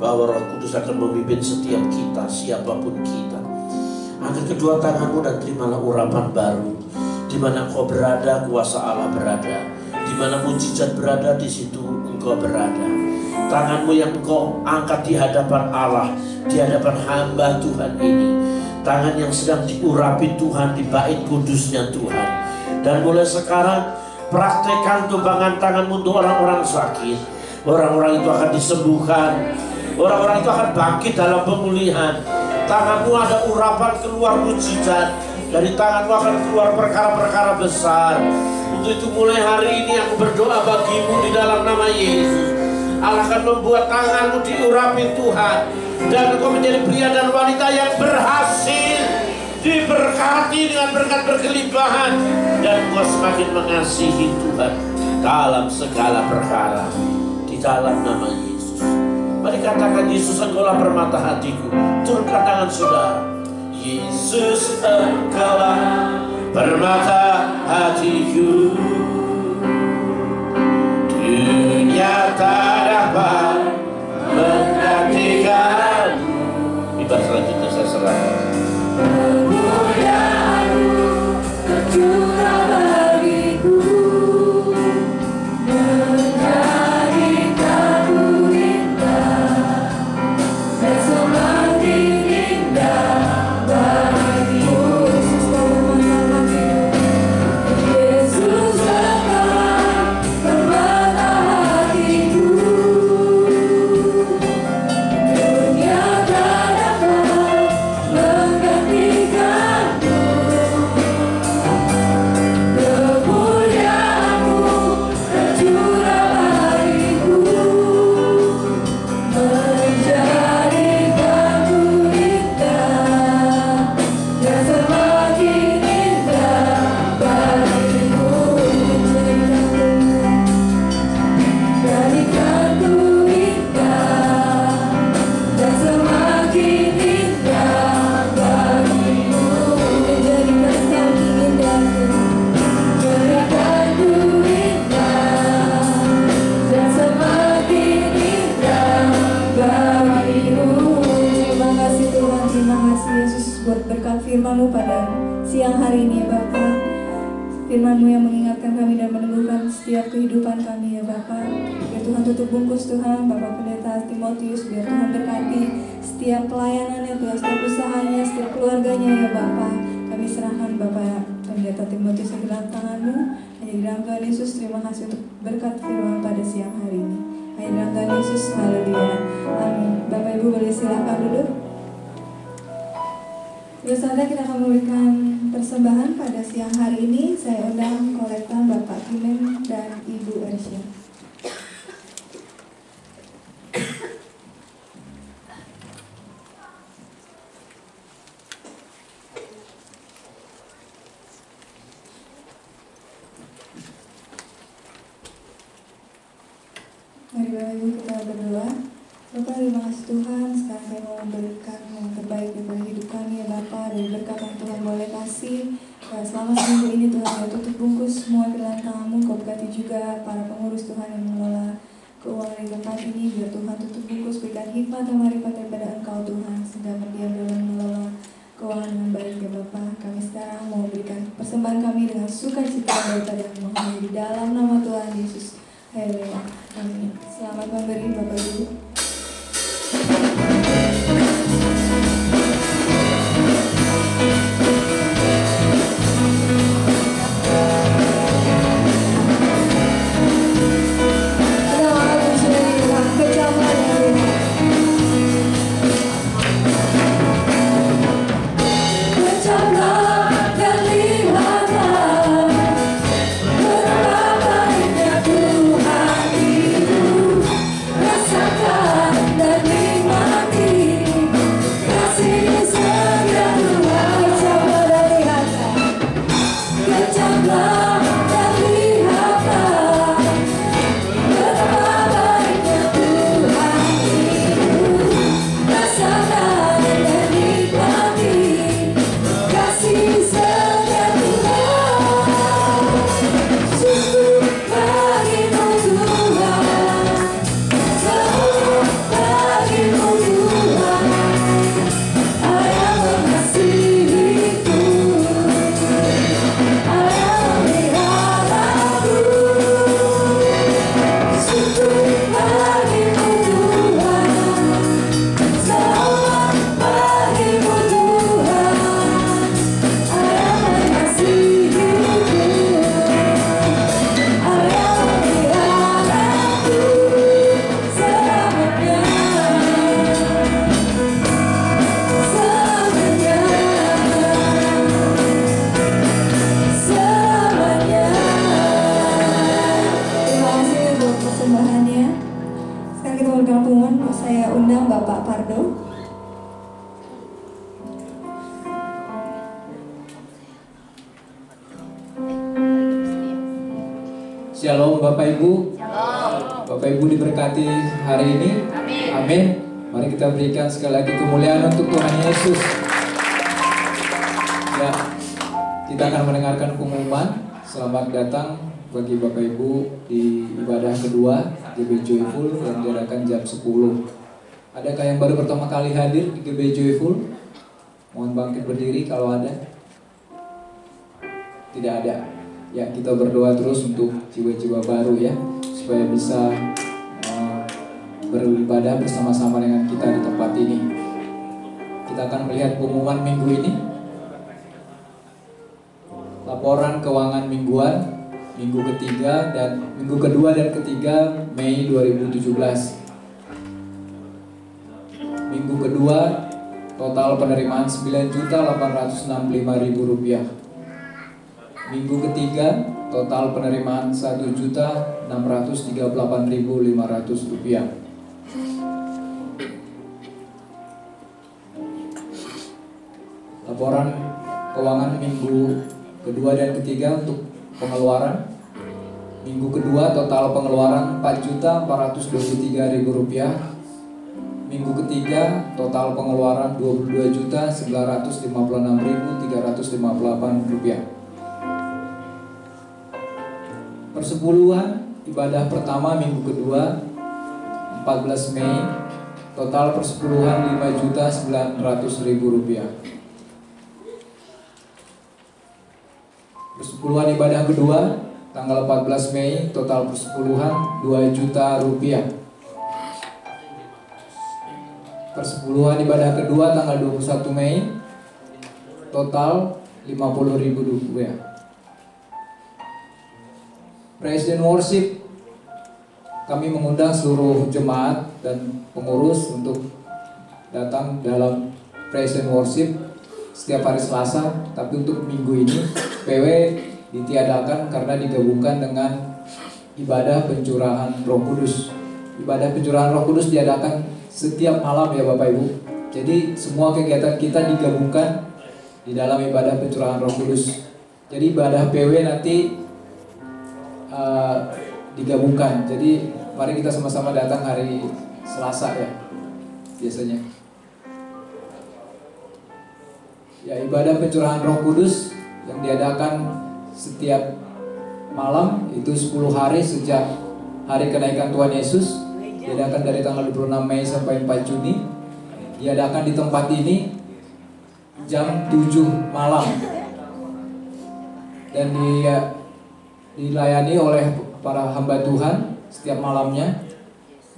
Bahwa Roh Kudus akan memimpin setiap kita, siapapun kita. Angkat kedua tanganmu dan terimalah urapan baru. Di mana engkau berada, kuasa Allah berada. Di mana mujizat berada, di situ engkau berada. Tanganmu yang engkau angkat di hadapan Allah, di hadapan hamba Tuhan ini. Tangan yang sedang diurapi Tuhan di bait kudusnya Tuhan. Dan mulai sekarang praktekkan tumpangan tanganmu untuk orang-orang sakit. Orang-orang itu akan disembuhkan. Orang-orang itu akan bangkit dalam pemulihan. Tanganmu ada urapan keluar mujizat. Dari tanganmu akan keluar perkara-perkara besar. Untuk itu mulai hari ini aku berdoa bagimu di dalam nama Yesus. Allah akan membuat tanganmu diurapi Tuhan. Dan engkau menjadi pria dan wanita yang berhasil. Diberkati dengan berkat berkelimpahan. Dan engkau semakin mengasihi Tuhan dalam segala perkara. Di dalam nama Yesus. Mari katakan, Yesus, Engkaulah permata hatiku. Turunkan tangan saudara. Yesus, Engkaulah permata hatiku. Dunia tak dapat menggantikanmu. Ibarat selanjutnya saya serahkan. Kemuliaan-Mu tercurah bagiku, menjadikan ku indah dan semakin indah bagiku. Yesus, Engkaulah permata hatiku. Dunia tak dapat menggantikanmu. Kemuliaan-Mu tercurah bagiku, menjadikan ku indah dan semakin indah bagiku. Jadikan ku indah dan semakin indah bagimu. Menjadikan kami indahku. Jadikan ku indah dan semakin indah bagimu. Terima kasih Tuhan, terima kasih Yesus buat berkat firman-Mu pada siang hari ini ya Bapa. Firman-Mu yang mengingatkan kami dan menumbuhkan setiap kehidupan kami ya Bapa. Biar Tuhan tutup bungkus Tuhan Bapak Pendeta Timotius. Biar Tuhan berkati setiap pelayanannya, setiap usahanya, setiap keluarganya ya Bapa. Kami serahkan Bapak Pendeta Timotius ke dalam tangan-Mu. Hanya di dalam Tuhan Yesus, terima kasih untuk berkat firman pada siang hari ini. Hanya di dalam Tuhan Yesus, haleluya. Amin. Bapak Ibu boleh silakan duduk. Saudara, kita akan memberikan persembahan pada siang hari ini. Saya undang kolektan Bapak Kimen dan Ibu Ersya. Mari Bapak Ibu kita berdoa. Bapak, terima kasih Tuhan, sekarang kami mau memberikan yang terbaik daripada hidup kami ya Bapak. Dari berkat yang Tuhan boleh kasih selama seminggu ini Tuhan, ya tutup bungkus semua ke dalam tangan-Mu. Kau berkati juga para pengurus Tuhan yang mengelola keuangan di tempat ini. Biar Tuhan tutup bungkus, berikan hikmat dan marifat daripada Engkau Tuhan, sehingga berdiam dalam mengelola keuangan dengan baik ya Bapak. Kami sekarang mau memberikan persembahan kami dengan sukacita daripada yang menghadiri di dalam nama Tuhan Yesus. Haleluya. Amin. Selamat memberi Bapak Ibu. Kecamlah dan lihatlah Shalom Bapak Ibu. Shalom. Bapak Ibu diberkati hari ini. Amin. Amin. Mari kita berikan sekali lagi kemuliaan untuk Tuhan Yesus. Ya, kita akan mendengarkan pengumuman. Selamat datang bagi Bapak Ibu di ibadah kedua GB Joyful yang diadakan jam 10. Adakah yang baru pertama kali hadir di GB Joyful? Mohon bangkit berdiri kalau ada. Tidak ada. Ya, kita berdoa terus untuk jiwa-jiwa baru ya, supaya bisa beribadah bersama-sama dengan kita di tempat ini. Kita akan melihat pengumuman minggu ini. Laporan keuangan mingguan minggu kedua dan ketiga Mei 2017. Minggu kedua total penerimaan Rp9.865.000. Minggu ketiga total penerimaan Rp1.638.500. Laporan keuangan minggu kedua dan ketiga untuk pengeluaran. Minggu kedua total pengeluaran Rp4.423.000. Minggu ketiga total pengeluaran Rp22.956.358. Persepuluhan ibadah pertama minggu kedua 14 Mei total persepuluhan Rp5.900.000. Persepuluhan ibadah kedua tanggal 14 Mei total persepuluhan Rp2 juta. Persepuluhan ibadah kedua tanggal 21 Mei total Rp50.000. Praise and Worship, kami mengundang seluruh jemaat dan pengurus untuk datang dalam Praise and Worship setiap hari Selasa. Tapi untuk minggu ini PW ditiadakan karena digabungkan dengan ibadah pencurahan Roh Kudus. Ibadah pencurahan Roh Kudus diadakan setiap malam ya Bapak Ibu. Jadi semua kegiatan kita digabungkan di dalam ibadah pencurahan Roh Kudus. Jadi ibadah PW nanti digabungkan. Jadi mari kita sama-sama datang hari Selasa ya biasanya. Ya, ibadah pencurahan Roh Kudus yang diadakan setiap malam itu 10 hari sejak hari kenaikan Tuhan Yesus. Diadakan dari tanggal 26 Mei sampai 4 Juni. Diadakan di tempat ini jam 7 malam. Dan dilayani oleh para hamba Tuhan setiap malamnya.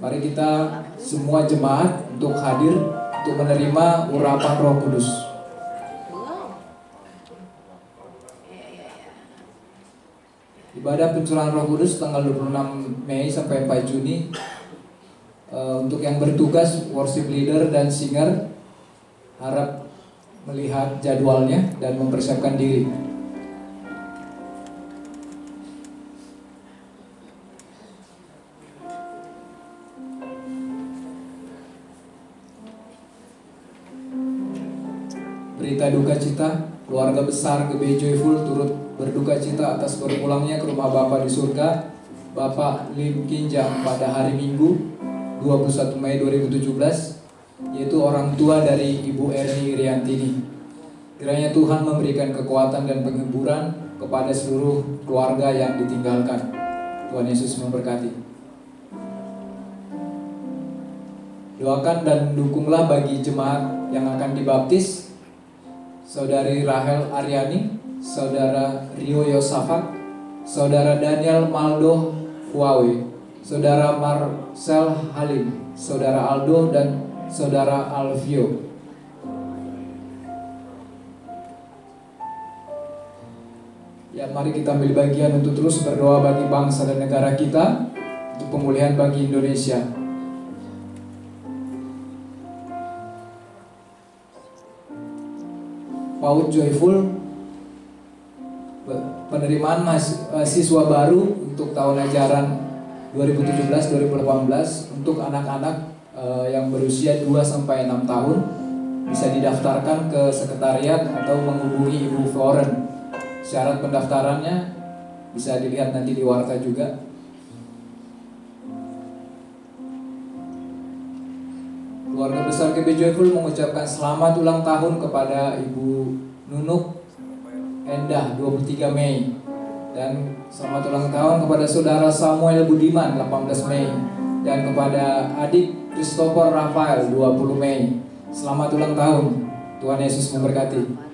Mari kita semua jemaat untuk hadir untuk menerima urapan Roh Kudus. Ibadah pencurahan Roh Kudus tanggal 26 Mei sampai 4 Juni. Untuk yang bertugas worship leader dan singer harap melihat jadwalnya dan mempersiapkan diri. Berita duka cita, keluarga besar GB Joyful turut berduka cita atas berpulangnya ke rumah Bapa di surga Bapak Lim Kinjang pada hari Minggu 21 Mei 2017, yaitu orang tua dari Ibu Erni Iriantini. Kiranya Tuhan memberikan kekuatan dan penghiburan kepada seluruh keluarga yang ditinggalkan. Tuhan Yesus memberkati. Doakan dan dukunglah bagi jemaat yang akan dibaptis, Saudari Rahel Aryani, Saudara Rio Yosafat, Saudara Daniel Maldo Huawe, Saudara Marcel Halim, Saudara Aldo, dan Saudara Alvio. Ya, mari kita ambil bagian untuk terus berdoa bagi bangsa dan negara kita, untuk pemulihan bagi Indonesia. PAUD Joyful, penerimaan siswa baru untuk tahun ajaran 2017-2018 untuk anak-anak yang berusia 2-6 tahun bisa didaftarkan ke sekretariat atau menghubungi Ibu Floren. Syarat pendaftarannya bisa dilihat nanti di warta juga. Keluarga besar KB Joyful mengucapkan selamat ulang tahun kepada Ibu Nunuk Endah 23 Mei, dan selamat ulang tahun kepada Saudara Samuel Budiman 18 Mei, dan kepada adik Christopher Rafael 20 Mei. Selamat ulang tahun. Tuhan Yesus memberkati.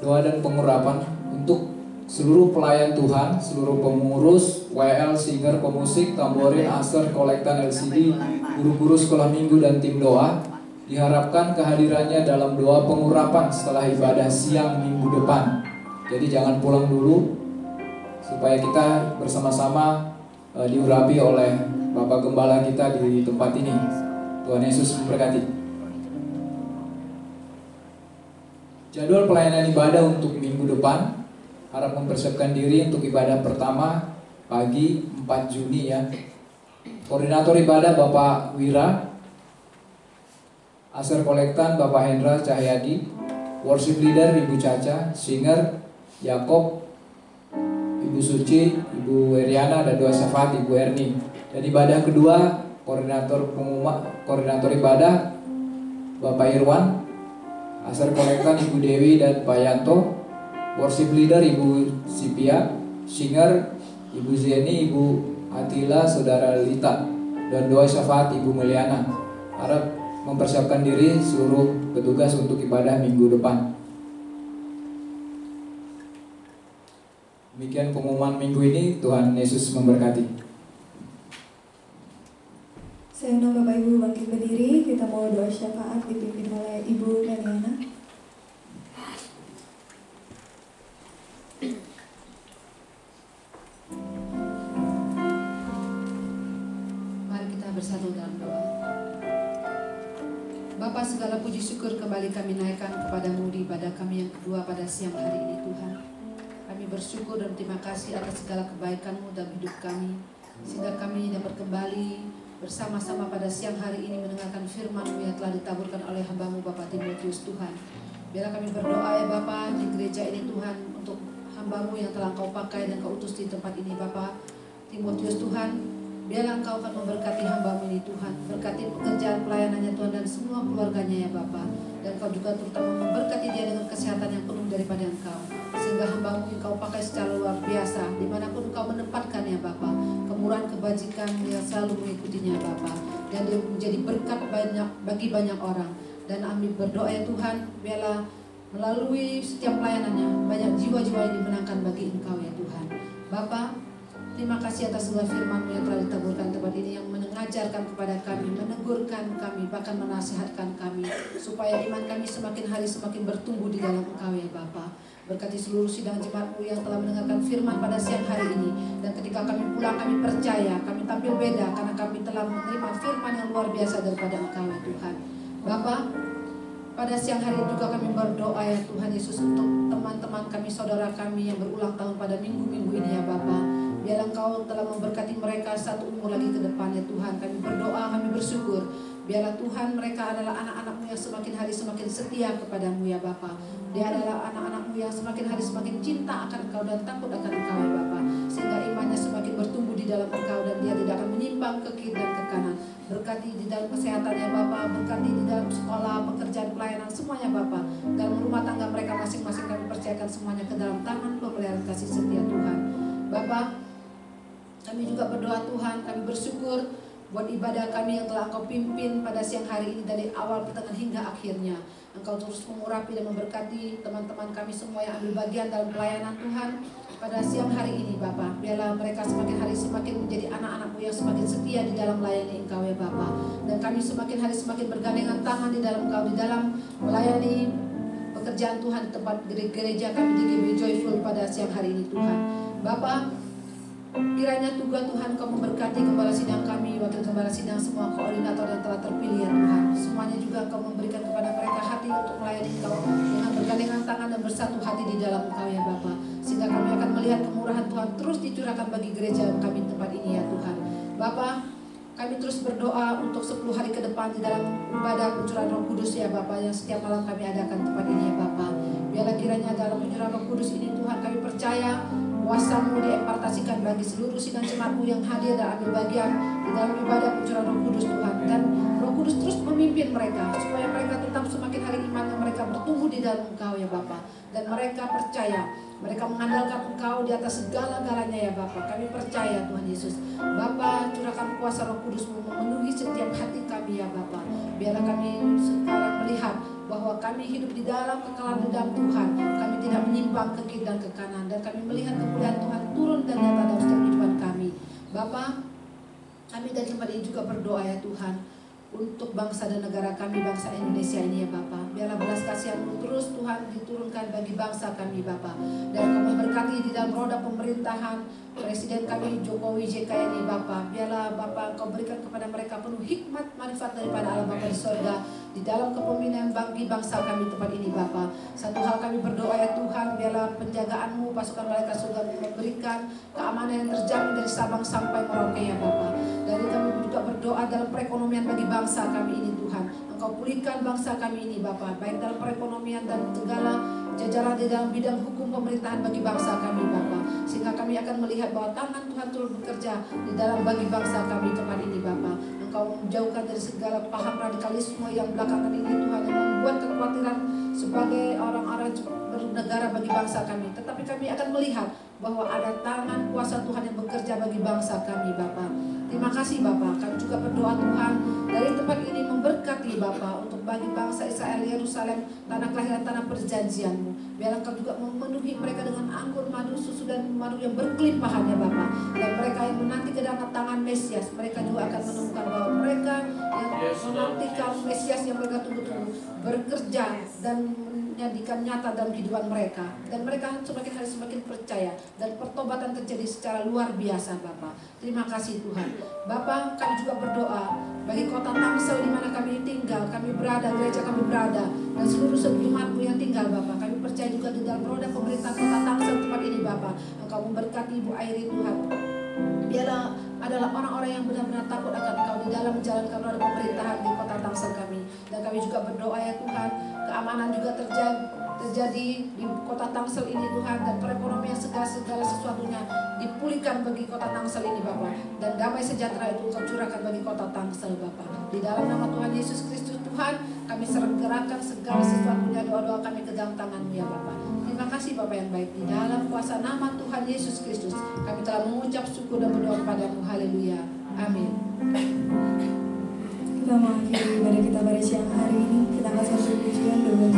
Doa dan pengurapan untuk seluruh pelayan Tuhan, seluruh pengurus, WL, singer, pemusik, tamborin, aser, kolektan LCD, guru-guru sekolah minggu dan tim doa. Diharapkan kehadirannya dalam doa pengurapan setelah ibadah siang minggu depan. Jadi jangan pulang dulu, supaya kita bersama-sama diurapi oleh Bapak Gembala kita di tempat ini. Tuhan Yesus memberkati. Jadwal pelayanan ibadah untuk minggu depan, harap mempersiapkan diri untuk ibadah pertama pagi 4 Juni ya. Koordinator ibadah Bapak Wira, Aser kolektan Bapak Hendra Cahyadi, worship leader Ibu Caca, singer Yakob, Ibu Suci, Ibu Eriana, dan doa syafaat Ibu Erni. Dan ibadah kedua, koordinator ibadah Bapak Irwan, Aser kolektan Ibu Dewi dan Pak Yanto, worship leader Ibu Sipia, singer Ibu Zeni, Ibu Atila, Saudara Lita, dan doa syafaat Ibu Meliana. Harap mempersiapkan diri seluruh petugas untuk ibadah minggu depan. Demikian pengumuman minggu ini. Tuhan Yesus memberkati. Saya undang Bapak Ibu bangkit berdiri. Kita mau doa syafaat dipimpin oleh Ibu Meliana. Mari kita bersatu dalam doa. Bapa, segala puji syukur kembali kami naikkan kepadamu di ibadah kami yang kedua pada siang hari ini Tuhan. Kami bersyukur dan terima kasih atas segala kebaikan-Mu dalam hidup kami, sehingga kami dapat kembali bersama-sama pada siang hari ini mendengarkan firman-Mu yang telah ditaburkan oleh hamba-Mu Bapak Timotius Tuhan. Biarlah kami berdoa ya Bapa di gereja ini Tuhan, untuk hamba-Mu yang telah Engkau pakai dan Engkau utus di tempat ini Bapak Timotius Tuhan. Biarlah Engkau akan memberkati hamba-Mu ini Tuhan, berkati pekerjaan pelayanannya Tuhan dan semua keluarganya ya Bapa. Dan Engkau juga terutama memberkati dia dengan kesehatan yang penuh daripada Engkau, sehingga hamba-Mu Engkau pakai secara luar biasa dimanapun Engkau menempatkan ya Bapa. Kemurahan kebajikan yang selalu mengikutinya Bapa, dan dia menjadi berkat bagi banyak orang. Dan kami berdoa ya Tuhan, biarlah melalui setiap pelayanannya banyak jiwa-jiwa yang dimenangkan bagi Engkau ya Tuhan. Bapa, terima kasih atas segala firman-Mu yang telah ditaburkan tempat ini, yang mengajarkan kepada kami, menegurkan kami, bahkan menasihatkan kami, supaya iman kami semakin hari semakin bertumbuh di dalam Engkau ya Bapa. Berkati seluruh sidang jemaat-Mu yang telah mendengarkan firman pada siang hari ini. Dan ketika kami pulang, kami percaya, kami tampil beda, karena kami telah menerima firman yang luar biasa daripada Engkau ya Tuhan. Bapa, pada siang hari juga kami berdoa ya Tuhan Yesus, untuk teman-teman kami, saudara kami yang berulang tahun pada minggu-minggu ini ya Bapa. Biarlah Engkau telah memberkati mereka satu umur lagi ke depan ya Tuhan. Kami berdoa, kami bersyukur. Biarlah Tuhan mereka adalah anak-anak-Mu yang semakin hari semakin setia kepadamu ya Bapa. Dia adalah anak-anak-Mu yang semakin hari semakin cinta akan Engkau dan takut akan Engkau ya Bapa. Sehingga imannya semakin bertumbuh di dalam Engkau, dan dia tidak akan menyimpang ke kiri dan ke kanan. Berkati di dalam kesehatannya Bapa, berkati di dalam sekolah, pekerjaan, pelayanan, semuanya Bapa. Dalam rumah tangga mereka masing-masing kami percayakan semuanya ke dalam tangan pemeliharaan kasih setia Tuhan. Bapa, kami juga berdoa Tuhan, kami bersyukur buat ibadah kami yang telah Engkau pimpin pada siang hari ini dari awal, pertengahan hingga akhirnya. Engkau terus mengurapi dan memberkati teman-teman kami semua yang ambil bagian dalam pelayanan Tuhan pada siang hari ini Bapa. Biarlah mereka semakin hari semakin menjadi anak-anak-Mu yang semakin setia di dalam melayani Engkau ya Bapa. Dan kami semakin hari semakin bergandengan tangan di dalam Engkau, di dalam melayani pekerjaan Tuhan di tempat gereja kami di GB Joyful pada siang hari ini Tuhan. Bapa, kiranya juga Tuhan Kau memberkati gembala sidang kami, wakil gembala sidang, semua koordinator yang telah terpilih ya Tuhan. Semuanya juga Kau memberikan kepada mereka hati untuk melayani Kau dengan bergandengan tangan dan bersatu hati di dalam Engkau ya Bapa. Sehingga kami akan melihat kemurahan Tuhan terus dicurahkan bagi gereja kami di tempat ini ya Tuhan. Bapa, kami terus berdoa untuk 10 hari ke depan di dalam ibadah pencurahan Roh Kudus ya Bapa, yang setiap malam kami adakan tempat ini ya Bapa. Biar Biarlah kiranya dalam penyerahan Roh Kudus ini Tuhan, kami percaya kuasa-Mu diimpartasikan bagi seluruh sidang jemaat-Mu yang hadir dan ambil bagian di dalam ibadah pencurahan Roh Kudus Tuhan. Dan Roh Kudus terus memimpin mereka supaya mereka tetap semakin hari imannya mereka bertumbuh di dalam Engkau ya Bapa. Dan mereka percaya, mereka mengandalkan Engkau di atas segala-galanya ya Bapa. Kami percaya Tuhan Yesus. Bapa, curahkan kuasa Roh Kudus-Mu memenuhi setiap hati kami ya Bapa. Biarlah kami sekarang melihat bahwa kami hidup di dalam kekalahan di dalam Tuhan. Kami tidak menyimpang ke kiri dan ke kanan, dan kami melihat kemuliaan Tuhan turun dan nyata dalam setiap kehidupan kami. Bapa, kami dari tempat ini juga berdoa ya Tuhan, untuk bangsa dan negara kami, bangsa Indonesia ini ya Bapa. Biarlah belas kasihan-Mu terus Tuhan diturunkan bagi bangsa kami Bapa. Dan Kau memberkati di dalam roda pemerintahan Presiden kami Jokowi JK ini Bapa. Biarlah Bapa Kau berikan kepada mereka penuh hikmat manfaat daripada Allah Bapa di sorga, di dalam kepemimpinan bagi bangsa kami tempat ini Bapa. Satu hal kami berdoa ya Tuhan, biarlah penjagaan-Mu, pasukan malaikat surga memberikan keamanan yang terjamin dari Sabang sampai Merauke ya Bapa. Dari kami juga berdoa dalam perekonomian bagi bangsa kami ini Tuhan. Engkau pulihkan bangsa kami ini Bapa, baik dalam perekonomian dan segala jajaran di dalam bidang hukum pemerintahan bagi bangsa kami Bapa. Sehingga kami akan melihat bahwa tangan Tuhan turut bekerja di dalam bagi bangsa kami tempat ini Bapa. Engkau menjauhkan dari segala paham radikalisme yang belakangan ini Tuhan, yang membuat kekhawatiran sebagai orang-orang bernegara bagi bangsa kami. Tetapi kami akan melihat bahwa ada tangan kuasa Tuhan yang bekerja bagi bangsa kami Bapa. Terima kasih Bapa. Kami juga berdoa Tuhan dari tempat ini memberkati Bapa untuk bagi bangsa Israel, Yerusalem, tanah kelahiran, tanah perjanjian-Mu. Biarlah Kau juga memenuhi mereka dengan anggur, madu, susu dan madu yang berkelimpahan ya Bapa. Dan mereka yang menanti kedatangan Mesias, mereka juga akan menemukan bahwa mereka yang menantikan Mesias yang mereka tunggu-tunggu bekerja dan menjadikan nyata dalam kehidupan mereka, dan mereka semakin hari semakin percaya dan pertobatan terjadi secara luar biasa Bapa. Terima kasih Tuhan. Bapa, kami juga berdoa bagi kota Tangsel di mana kami tinggal, kami berada, gereja kami berada, dan seluruh jemaat-Mu yang tinggal Bapa. Kami percaya juga di dalam roda pemerintahan kota Tangsel tempat ini Bapa. Engkau memberkati Ibu Airi Tuhan. Biarlah adalah orang-orang yang benar-benar takut akan Engkau di dalam menjalankan roda pemerintahan di kota Tangsel kami. Dan kami juga berdoa ya Tuhan, keamanan juga terjadi di kota Tangsel ini Tuhan, dan perekonomian segala sesuatunya dipulihkan bagi kota Tangsel ini Bapa. Dan damai sejahtera itu Engkau curahkan bagi kota Tangsel Bapa. Di dalam nama Tuhan Yesus Kristus Tuhan, kami serahkan segala sesuatunya, doa-doa kami ke dalam tangan-Mu ya Bapa. Terima kasih Bapa yang baik, di dalam kuasa nama Tuhan Yesus Kristus kami telah mengucap syukur dan berdoa kepada-Mu. Haleluya. Amin. Kita mengakhiri ibadah kita pada siang hari ini. Kita akan satu pujian doa.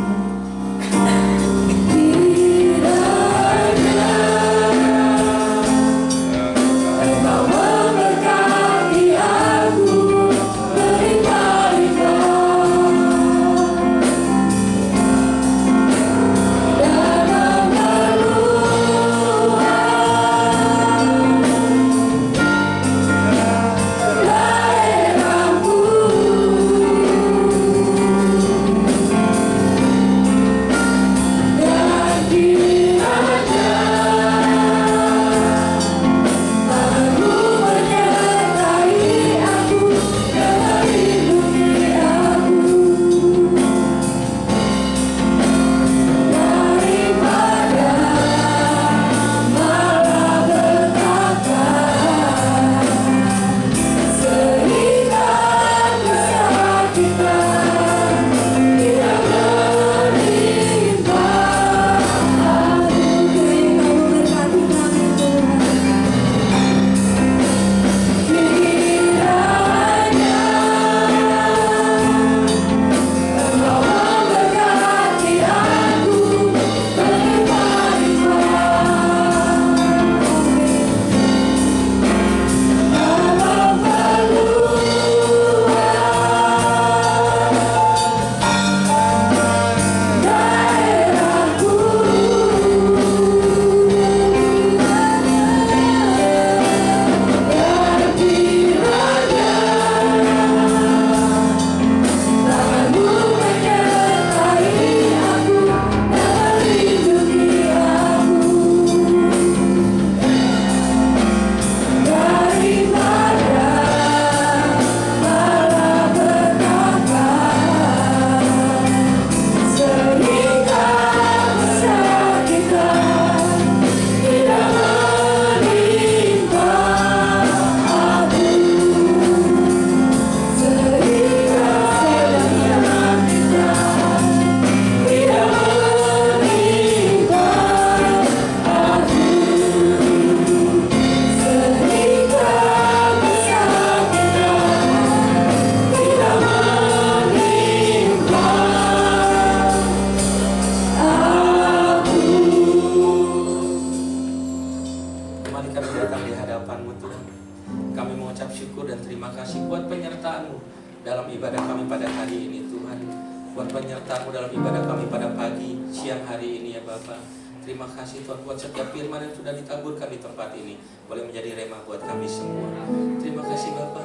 penyertaan-Mu dalam ibadah kami pada pagi, siang hari ini ya Bapa. Terima kasih Tuhan buat setiap firman yang sudah ditaburkan di tempat ini, boleh menjadi rema buat kami semua. Terima kasih Bapa.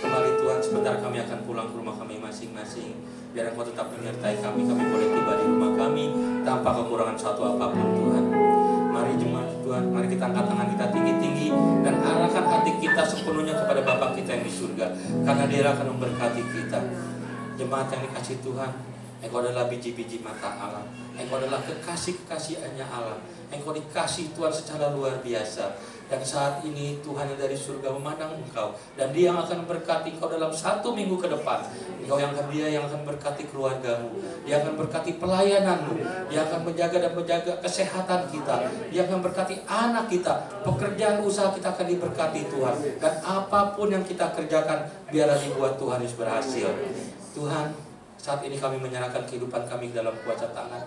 Kembali Tuhan, sebentar kami akan pulang ke rumah kami masing-masing. Biar Engkau tetap menyertai kami boleh tiba di rumah kami tanpa kekurangan suatu apapun Tuhan. Mari jemaat Tuhan, mari kita angkat tangan kita tinggi-tinggi dan arahkan hati kita sepenuhnya kepada Bapa kita yang di surga, karena Dia akan memberkati kita. Jemaat yang dikasih Tuhan, Engkau adalah biji-biji mata Allah, Engkau adalah kekasih-kekasihannya Allah, Engkau dikasih Tuhan secara luar biasa. Dan saat ini Tuhan yang dari surga memandang Engkau, dan Dia yang akan berkati Engkau dalam 1 minggu ke depan. Dia yang akan berkati keluargamu, Dia akan berkati pelayananmu, Dia akan menjaga kesehatan kita, Dia akan berkati anak kita, pekerjaan usaha kita akan diberkati Tuhan. Dan apapun yang kita kerjakan, biarlah dibuat Tuhan Yesus berhasil. Tuhan, saat ini kami menyerahkan kehidupan kami dalam kuasa tangan.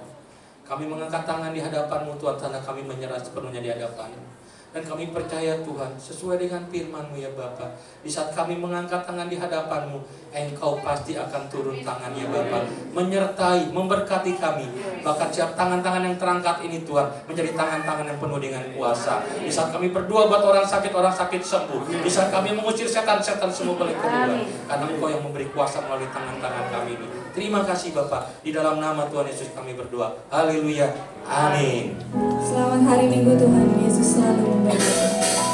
Kami mengangkat tangan di hadapan-Mu Tuhan, karena kami menyerah sepenuhnya di hadapan-Mu. Dan kami percaya Tuhan, sesuai dengan firman-Mu ya Bapa, di saat kami mengangkat tangan di hadapan-Mu, Engkau pasti akan turun tangan ya Bapa, menyertai, memberkati kami. Bahkan setiap tangan-tangan yang terangkat ini Tuhan, menjadi tangan-tangan yang penuh dengan kuasa. Di saat kami berdoa buat orang sakit sembuh. Di saat kami mengusir setan-setan semua balik keluar, karena Engkau yang memberi kuasa melalui tangan-tangan kami ini. Terima kasih Bapa, di dalam nama Tuhan Yesus kami berdoa. Haleluya. Amin. Selamat hari Minggu, Tuhan Yesus selalu memberkati.